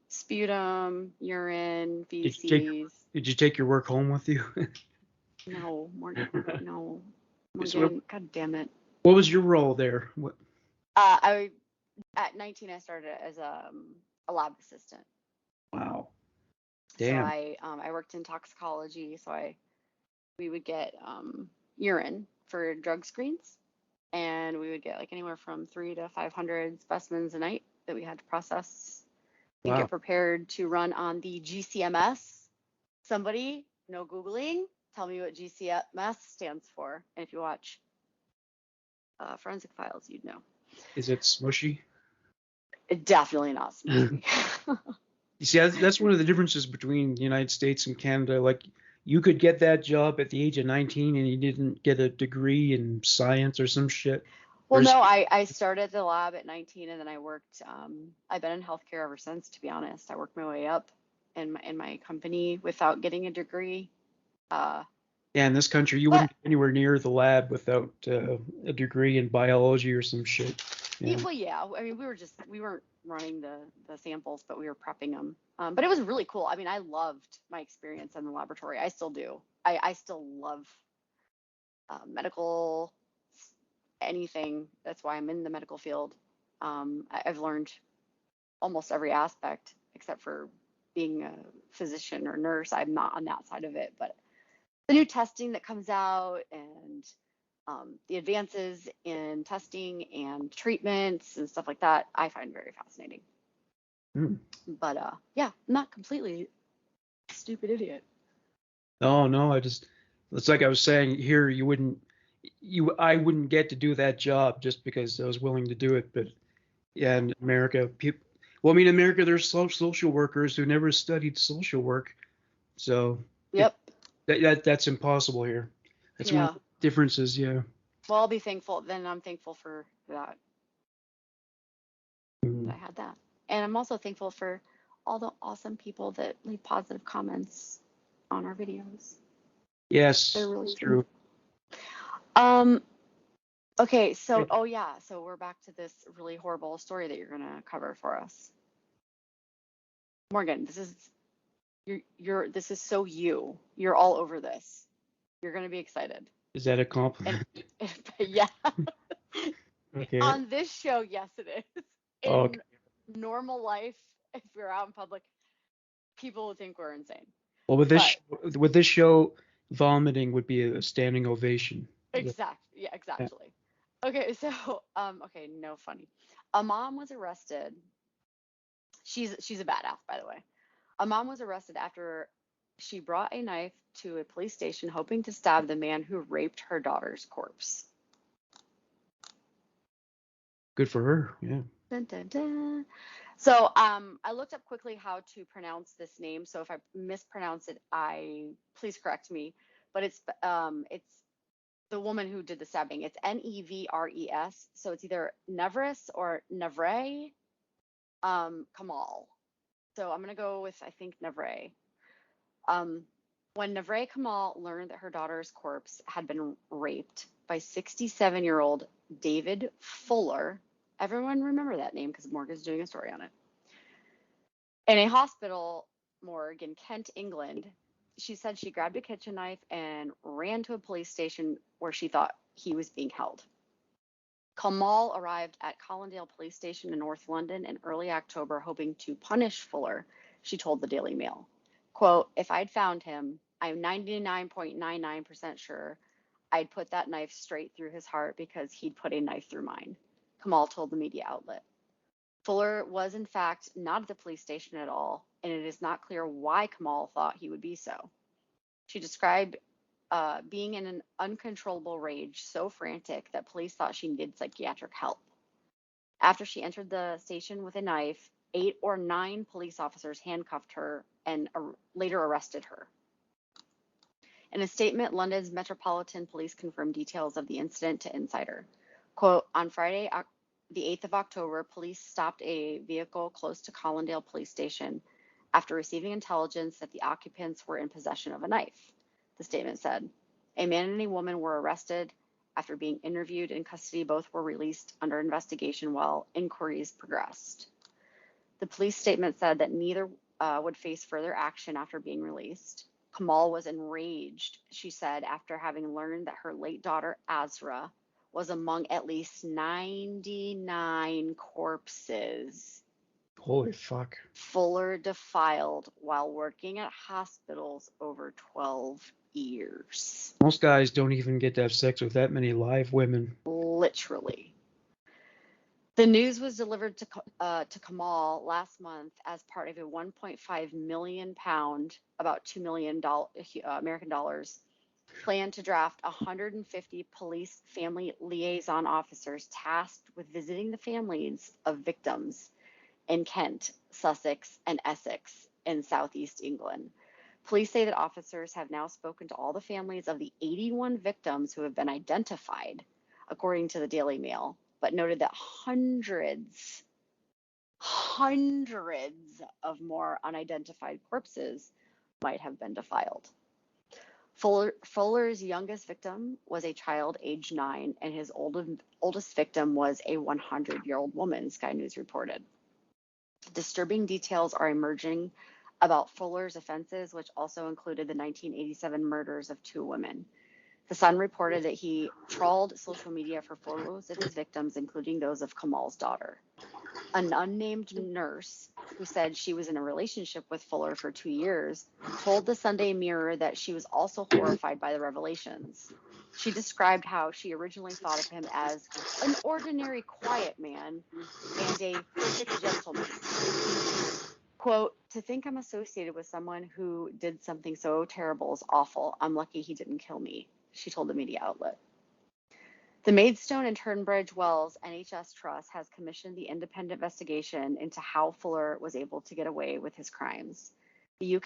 sputum, urine, feces. Did you take your work home with you? No, Morgan. No, Morgan. God damn it. What was your role there? At 19, I started as a lab assistant. Wow. Damn. So I worked in toxicology. So we would get urine for drug screens, and we would get like anywhere from 300 to 500 specimens a night that we had to process and get prepared to run on the GCMS. Somebody, no Googling, tell me what GCMS stands for. And if you watch Forensic Files, you'd know. Is it smushy? Definitely not smushy. You see, that's one of the differences between the United States and Canada. Like, you could get that job at the age of 19 and you didn't get a degree in science or some shit. Well, no, I started the lab at 19 and then I worked, I've been in healthcare ever since, to be honest. I worked my way up in my company without getting a degree. Yeah, in this country, you wouldn't get anywhere near the lab without a degree in biology or some shit. Yeah. Well, yeah. I mean, we weren't running the samples, but we were prepping them. But it was really cool. I mean, I loved my experience in the laboratory. I still do. I still love medical, anything. That's why I'm in the medical field. I've learned almost every aspect except for being a physician or nurse. I'm not on that side of it, but the new testing that comes out and the advances in testing and treatments and stuff like that, I find very fascinating. But yeah, I'm not completely a stupid idiot. No, it's like I was saying here, I wouldn't get to do that job just because I was willing to do it. But yeah, in America, America, there's social workers who never studied social work, so Yep. That's impossible here. That's one Yeah. of the differences. Yeah. Well, I'll be thankful. Then I'm thankful for that. Mhm. I had that. And I'm also thankful for all the awesome people that leave positive comments on our videos. Yes, They're really it's true. Okay, so so we're back to this really horrible story that you're gonna cover for us. Morgan, this is this is so you. You're all over this. You're gonna be excited. Is that a compliment? Yeah. Okay. On this show, yes, it is. In Okay. normal life, if we're out in public, people would think we're insane. Well, with this show, vomiting would be a standing ovation. Exactly. Yeah, exactly. Okay, so okay, no funny. A mom was arrested. She's a badass, by the way. A mom was arrested after she brought a knife to a police station hoping to stab the man who raped her daughter's corpse. Good for her. Yeah. Dun, dun, dun. So I looked up quickly how to pronounce this name. So if I mispronounce it, please correct me. But it's the woman who did the stabbing. It's Nevres. So it's either Nevres or Nevre Kamal. So I'm gonna go with, I think, Nevre. When Nevre Kamal learned that her daughter's corpse had been raped by 67-year-old David Fuller, everyone remember that name because Morgan's doing a story on it, in a hospital morgue in Kent, England, she said she grabbed a kitchen knife and ran to a police station where she thought he was being held. Kamal arrived at Colindale Police Station in North London in early October, hoping to punish Fuller, she told the Daily Mail. Quote, if I'd found him, I'm 99.99% sure I'd put that knife straight through his heart because he'd put a knife through mine, Kamal told the media outlet. Fuller was in fact not at the police station at all, and it is not clear why Kamal thought he would be so. She described being in an uncontrollable rage, so frantic that police thought she needed psychiatric help. After she entered the station with a knife, 8 or 9 police officers handcuffed her and later arrested her. In a statement, London's Metropolitan Police confirmed details of the incident to Insider. Quote, on Friday, the 8th of October, police stopped a vehicle close to Colindale Police Station after receiving intelligence that the occupants were in possession of a knife, the statement said. A man and a woman were arrested. After being interviewed in custody, both were released under investigation while inquiries progressed. The police statement said that neither would face further action after being released. Kamal was enraged, she said, after having learned that her late daughter, Azra, was among at least 99 corpses. Holy fuck. Fuller defiled while working at hospitals over 12 years. Most guys don't even get to have sex with that many live women. Literally. The news was delivered to Kamal last month as part of a 1.5 million pound, about $2 million American dollars, plan to draft 150 police family liaison officers tasked with visiting the families of victims in Kent, Sussex, and Essex in southeast England. Police say that officers have now spoken to all the families of the 81 victims who have been identified, according to the Daily Mail, but noted that hundreds of more unidentified corpses might have been defiled. Fuller's youngest victim was a child aged 9, and his oldest victim was a 100-year-old woman, Sky News reported. Disturbing details are emerging about Fuller's offenses, which also included the 1987 murders of 2 women. The Sun reported that he trawled social media for photos of his victims, including those of Kamal's daughter. An unnamed nurse who said she was in a relationship with Fuller for 2 years told the Sunday Mirror that she was also horrified by the revelations. She described how she originally thought of him as an ordinary quiet man and a perfect gentleman. Quote, "To think I'm associated with someone who did something so terrible is awful. I'm lucky he didn't kill me," she told the media outlet. The Maidstone and Turnbridge Wells NHS Trust has commissioned the independent investigation into how Fuller was able to get away with his crimes. The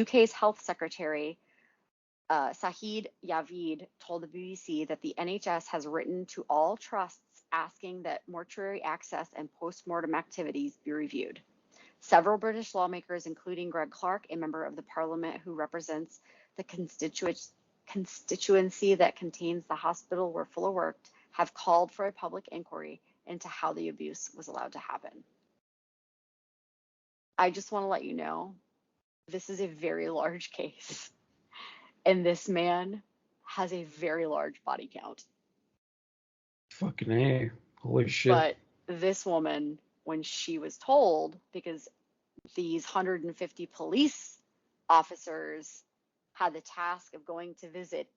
UK's Health Secretary, Sahid Yavid, told the BBC that the NHS has written to all trusts asking that mortuary access and post-mortem activities be reviewed. Several British lawmakers, including Greg Clark, a member of the parliament who represents the constituency that contains the hospital where Fuller worked, have called for a public inquiry into how the abuse was allowed to happen. I just want to let you know, this is a very large case, and this man has a very large body count. Fucking A. Holy shit. But this woman, when she was told, because these 150 police officers had the task of going to visit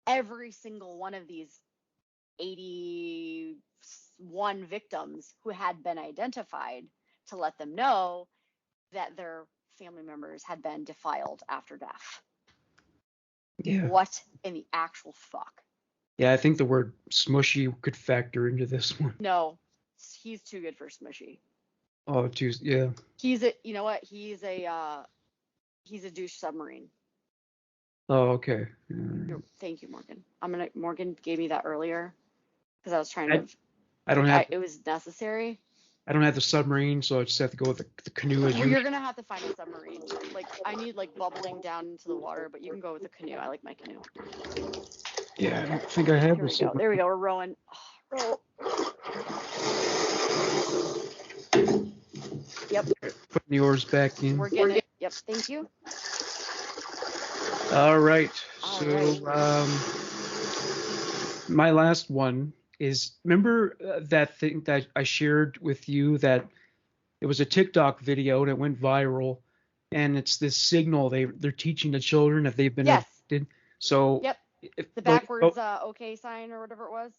every single one of these 81 victims who had been identified to let them know that their family members had been defiled after death. Yeah. What in the actual fuck? Yeah, I think the word smushy could factor into this one. No, he's too good for Smushy. Oh, yeah. He's a, you know what? He's a douche submarine. Oh, okay. Thank you, Morgan. Morgan gave me that earlier because I was trying to. It was necessary. I don't have the submarine, so I just have to go with the canoe. Well, you're gonna have to find a submarine. Like I need bubbling down into the water, but you can go with the canoe. I like my canoe. Yeah, I don't think I have this. There we go. We're rowing. Oh, row. Yep. Putting the oars back in. We're getting it. Yep. Thank you. All right. My last one is, remember that thing that I shared with you that it was a TikTok video and it went viral, and it's this signal they're teaching the children if they've been abducted. So yep. The backwards okay sign or whatever it was.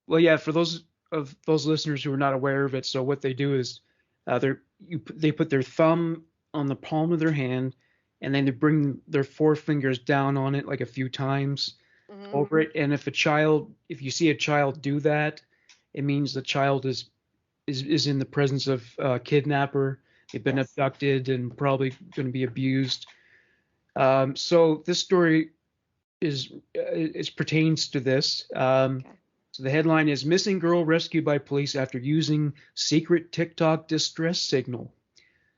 Well, yeah, for those listeners who are not aware of it, so what they do is they put their thumb on the palm of their hand, and then they bring their forefingers down on it like a few times over it. And if you see a child do that, it means the child is in the presence of a kidnapper. They've been abducted and probably going to be abused. So this story pertains to this. So the headline is "Missing Girl Rescued by Police After Using Secret TikTok Distress Signal."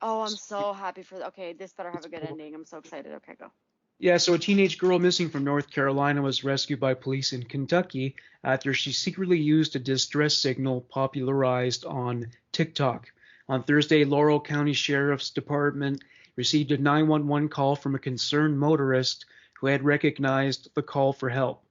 Oh, I'm so happy for that. Okay, this better have a good ending. I'm so excited. Okay, go. Yeah, so a teenage girl missing from North Carolina was rescued by police in Kentucky after she secretly used a distress signal popularized on TikTok. On Thursday, Laurel County Sheriff's Department received a 911 call from a concerned motorist who had recognized the call for help.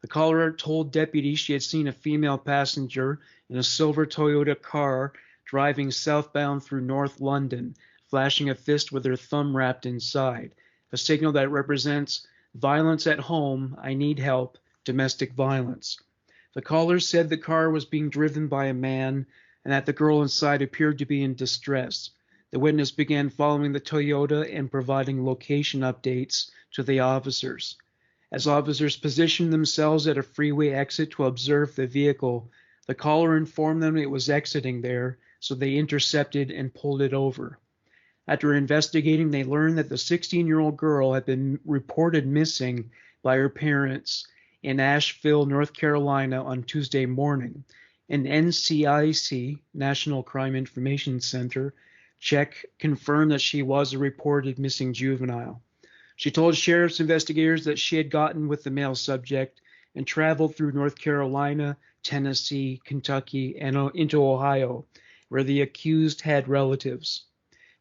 The caller told deputies she had seen a female passenger in a silver Toyota car driving southbound through North London, flashing a fist with her thumb wrapped inside, a signal that represents violence at home, I need help, domestic violence. The caller said the car was being driven by a man and that the girl inside appeared to be in distress. The witness began following the Toyota and providing location updates to the officers. As officers positioned themselves at a freeway exit to observe the vehicle, the caller informed them it was exiting there, so they intercepted and pulled it over. After investigating, they learned that the 16-year-old girl had been reported missing by her parents in Asheville, North Carolina on Tuesday morning. An NCIC, National Crime Information Center, check confirmed that she was a reported missing juvenile. She told sheriff's investigators that she had gotten with the male subject and traveled through North Carolina, Tennessee, Kentucky, and into Ohio, where the accused had relatives.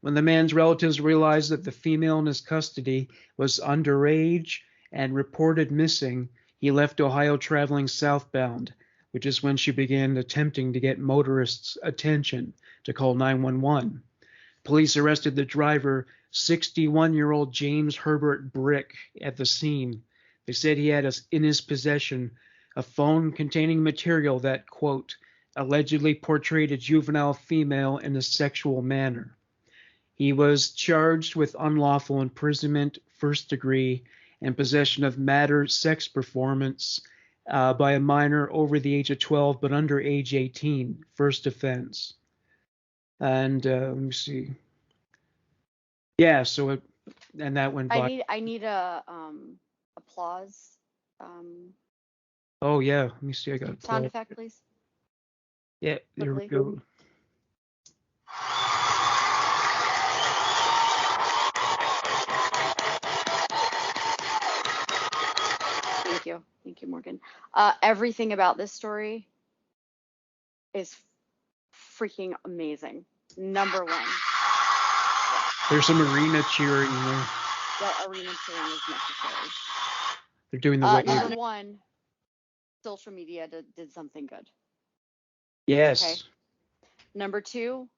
When the man's relatives realized that the female in his custody was underage and reported missing, he left Ohio traveling southbound, which is when she began attempting to get motorists' attention to call 911. Police arrested the driver, 61-year-old James Herbert Brick, at the scene. They said he had in his possession a phone containing material that, quote, allegedly portrayed a juvenile female in a sexual manner. He was charged with unlawful imprisonment, first degree, and possession of matter sex performance by a minor over the age of 12 but under age 18, first offense. And let me see. Yeah, and that went by. I need a applause Oh yeah, let me see. I got a sound effect, please. Yeah, there we Quickly. go. Thank you, Morgan. Everything about this story is freaking amazing. Number one. There's some arena cheering there. That arena cheering is necessary. They're doing the wave. Number one, social media did something good. Yes. Okay. Number two,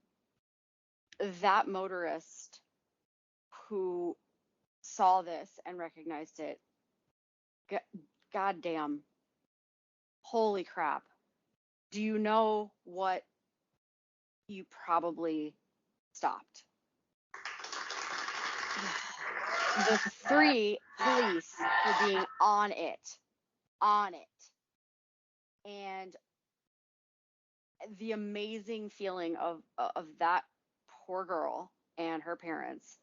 that motorist who saw this and recognized it, goddamn, holy crap. Do you know what you probably stopped? The 3 police for being on it. And the amazing feeling of that poor girl and her parents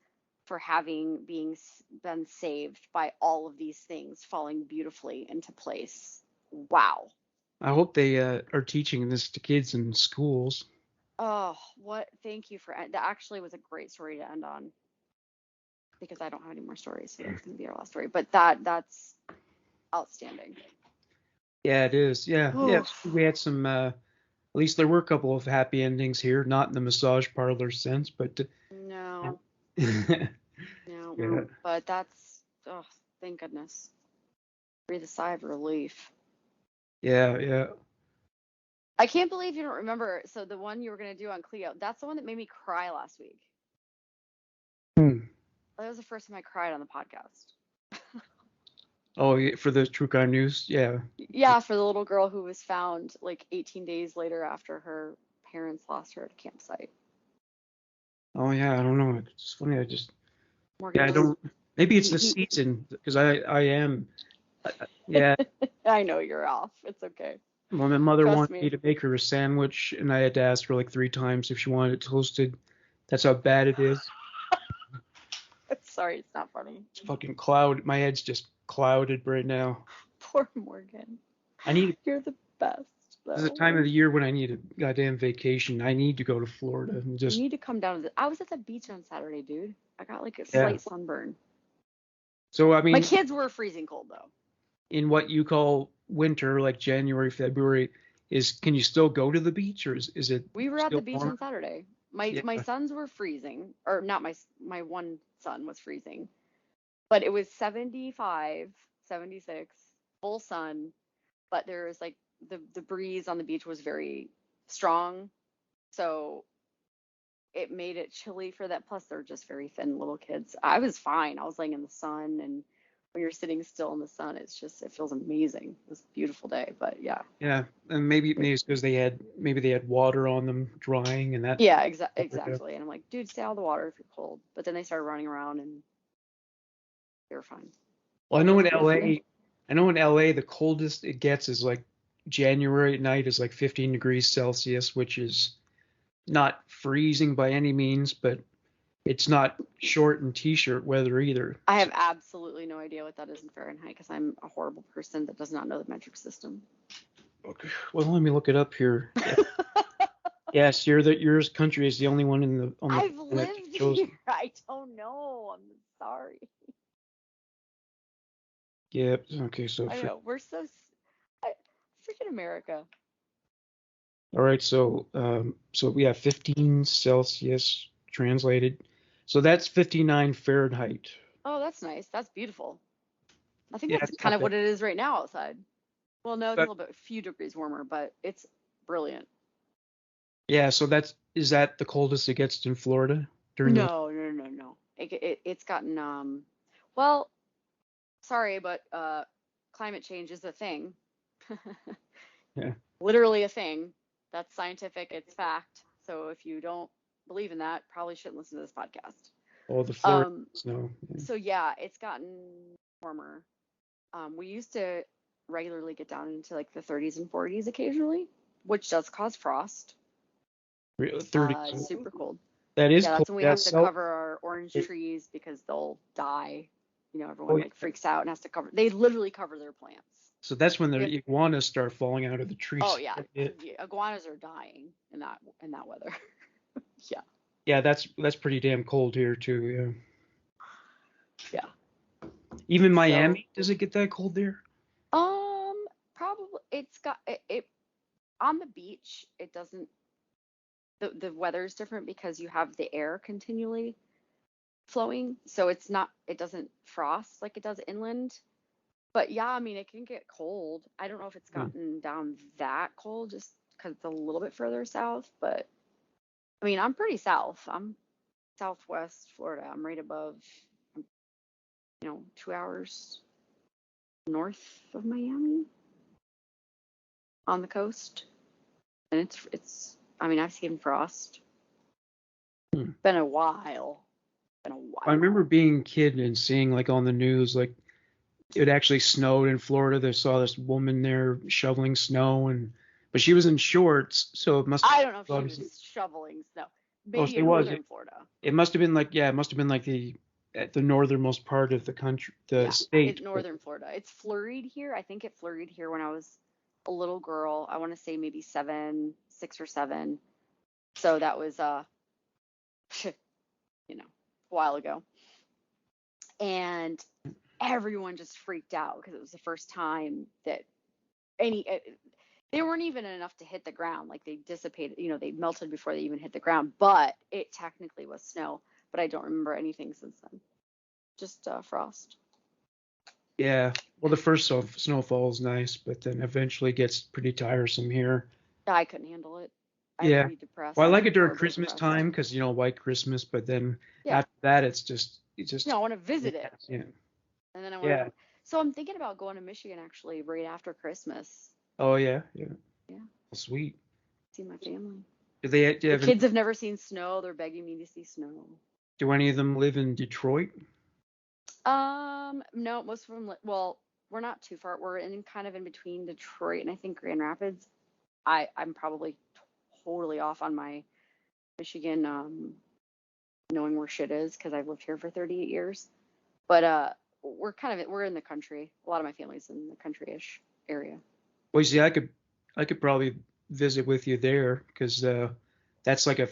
for having been saved by all of these things falling beautifully into place. Wow. I hope they are teaching this to kids in schools. Oh, thank you that actually was a great story to end on, because I don't have any more stories, so that's going to be our last story, but that's outstanding. Yeah, it is. Yeah. Oof. Yeah, we had some at least there were a couple of happy endings here, not in the massage parlor sense, but No. yeah. No. But that's, oh, thank goodness. Breathe a sigh of relief. Yeah. I can't believe you don't remember. So the one you were going to do on Cleo, that's the one that made me cry last week. That was the first time I cried on the podcast. Oh, yeah, for the True Crime News? Yeah. Yeah, for the little girl who was found like 18 days later after her parents lost her at a campsite. Oh, yeah, I don't know. It's funny. Morgan, I don't. Maybe it's the season because I am. Yeah. I know you're off. It's okay. Well, my mother Trust wanted me to make her a sandwich, and I had to ask her like 3 times if she wanted it toasted. That's how bad it is. Sorry, it's not funny. It's fucking cloud. My head's just clouded right now. Poor Morgan. You're the best. This is the time of the year when I need a goddamn vacation. I need to go to Florida and just. You need to come down. I was at the beach on Saturday, dude. I got like a slight sunburn. So I mean, my kids were freezing cold though. In what you call winter, like January, February, can you still go to the beach, or is it? We were at the beach warm? on Saturday. My sons were freezing, or not my one son was freezing, but it was 75, 76, full sun, but there was like the breeze on the beach was very strong, so it made it chilly for that. Plus they're just very thin little kids. I was fine. I was laying in the sun, and when you're sitting still in the sun, it feels amazing. It was a beautiful day, but yeah. Yeah, and maybe it's because they had water on them drying and that. Yeah, exactly. And I'm like, dude, stay out of the water if you're cold. But then they started running around and they were fine. Well, I know in LA the coldest it gets is like January at night is like 15 degrees Celsius, which is not freezing by any means, but it's not short and t-shirt weather either. I have absolutely no idea what that is in Fahrenheit because I'm a horrible person that does not know the metric system. Okay. Well, let me look it up here. Yes, your country is the only one on the I've lived here. I don't know. I'm sorry. Yep. Okay. So I know we're so freaking America. All right, so we have 15 Celsius translated. So that's 59 Fahrenheit. Oh, that's nice. That's beautiful. I think Yeah, that's it's kind not of bad. what it is right now outside. Well, no, it's a But little bit, a few degrees warmer, but it's brilliant. yeah, so is that the coldest it gets in Florida during the No, no, no, no. It's gotten well, sorry, but climate change is a thing. yeah. Literally a thing. That's scientific, it's fact. So if you don't believe in that, probably shouldn't listen to this podcast. Oh, the Florida Um, snow. Yeah. so yeah, it's gotten warmer. We used to regularly get down into like the 30s and 40s occasionally, which does cause frost. 30. It's super cold. That is Yeah, cold. that's when we have That's to so. cover our orange trees because they'll die. You know, Oh, everyone yeah. like freaks out and has to cover. They literally cover their plants. So that's when We the have, iguanas start falling out of the oh trees. yeah, Yeah, iguanas are dying in that weather. Yeah, yeah, that's pretty damn cold here too. yeah. Yeah. Even So, Miami, does it get that cold there? probably it's got it on the beach. It doesn't. The weather is different because you have the air continually flowing, so it doesn't frost like it does inland. But yeah, I mean, it can get cold. I don't know if it's Hmm. gotten down that cold just because it's a little bit further south, but I mean, I'm pretty south. I'm southwest Florida. I'm right above, 2 hours north of Miami on the coast. And I mean, I've seen frost. Hmm. Been a while. Been a I remember while. being a kid and seeing like on the news like it actually snowed in Florida. They saw this woman there shoveling snow but she was in shorts, so it must I don't know if she obviously. was shoveling snow. Oh, Maybe it in was. northern Florida. It must have been like, yeah, it must have been like the at the northernmost part of the country, the Yeah, state. it's But northern Florida. It's flurried here. I think it flurried here when I was a little girl. I want to say maybe 6 or 7. So that was a while ago. And everyone just freaked out because it was the first time that any they weren't even enough to hit the ground. Like they dissipated, they melted before they even hit the ground, but it technically was snow, but I don't remember anything since then. Just frost. yeah, well, the first snowfall is nice, but then eventually gets pretty tiresome here. I couldn't handle it. I'd Yeah. be Well, I depressed, like it during horribly Christmas depressed. time because White Christmas, but then Yeah. after that, it's just. No, I want to visit it. Yeah. And then I want Yeah. to. So I'm thinking about going to Michigan actually right after Christmas. Oh yeah. Yeah. Yeah. Sweet. See my family. Do you The have any, kids have never seen snow. They're begging me to see snow. do any of them live in Detroit? No, most of them. Well, we're not too far. We're in kind of in between Detroit and I think Grand Rapids. I'm probably totally off on my Michigan, knowing where shit is because I've lived here for 38 years. But we're in the country. A lot of my family's in the country-ish area. Well, you see, I could probably visit with you there because that's like a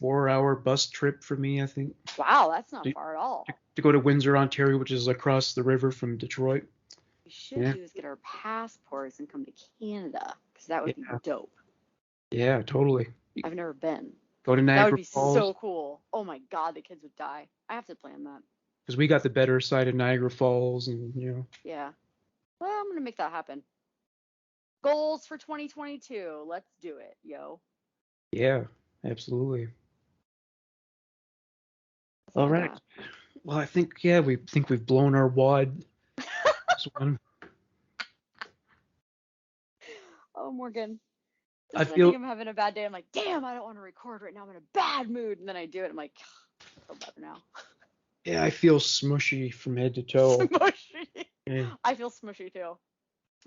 4-hour bus trip for me, I think, Wow, that's not to, far at all. to go to Windsor, Ontario, which is across the river from Detroit. We should Yeah, do is get our passports and come to Canada because that would be yeah, dope. yeah, totally. You I've never been. go to That would Niagara be Falls so cool. Oh my God, the kids would die. I have to plan that. because we got the better side of Niagara Falls, and Yeah. Well, I'm gonna make that happen. Goals for 2022. Let's do it, yo. yeah, absolutely. That's All all I right. got. Well, we think we've blown our wad. This one. Oh, Morgan. I Just when I think feel I'm having a bad day, I'm like, damn, I don't want to record right now. I'm in a bad mood. And then I do it. I'm like, I feel better now. yeah, I feel smushy from head to toe. Smushy. Yeah, I feel smushy too.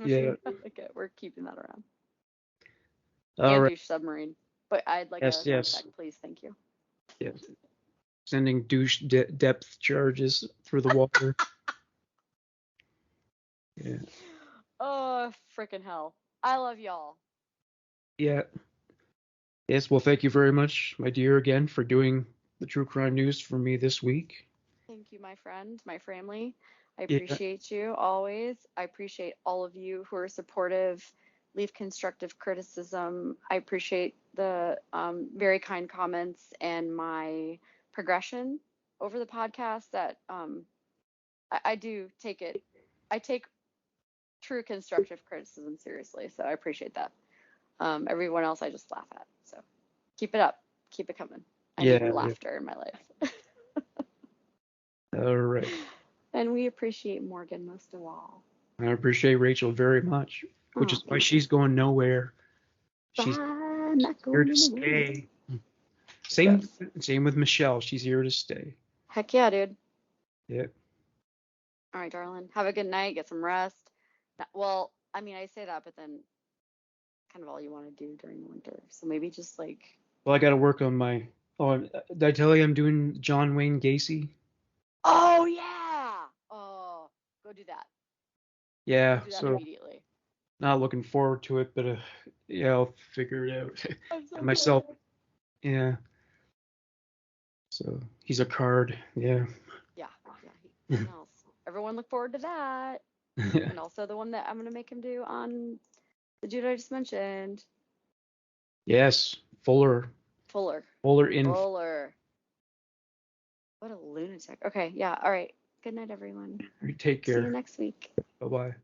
yeah. Smushy. I like it. We're keeping that around. All And right. douche submarine. But I'd like Yes, a sound yes, effect, please. Thank you. yes. Sending douche depth charges through the water. Yeah, Oh, freaking hell. I love y'all. yeah. Yes. Well, thank you very much, my dear, again for doing the true crime news for me this week. Thank you, my friend, my family. I Yeah, appreciate you always. I appreciate all of you who are supportive leave constructive criticism. I appreciate the very kind comments and my progression over the podcast. That I do take it. I take true constructive criticism seriously, so I appreciate that. Everyone else I just laugh at. So keep it up. Keep it coming. I need Yeah. laughter in my life. All right. And we appreciate Morgan most of all. I appreciate Rachel very much, which is why she's going nowhere. She's Bye, not here going to anywhere. stay. Same with Michelle. She's here to stay. Heck yeah, dude. Yeah. All right, darling. Have a good night. Get some rest. Well, I mean, I say that, but then kind of all you want to do during the winter. So maybe just like. Well, I got to work on my. Oh, did I tell you I'm doing John Wayne Gacy? Oh yeah. Oh, go do that. Yeah. Go do that So immediately. not looking forward to it, but yeah, I'll figure it out. I'm so Myself. glad. Yeah. So he's a card. Yeah. Yeah. He smells. Everyone look forward to that. And also the one that I'm gonna make him do on the dude I just mentioned. Yes. Fuller. Fuller. Fuller in. Fuller. What a lunatic. Okay, yeah. All right. Good night, everyone. Take See you care. next week. Bye bye.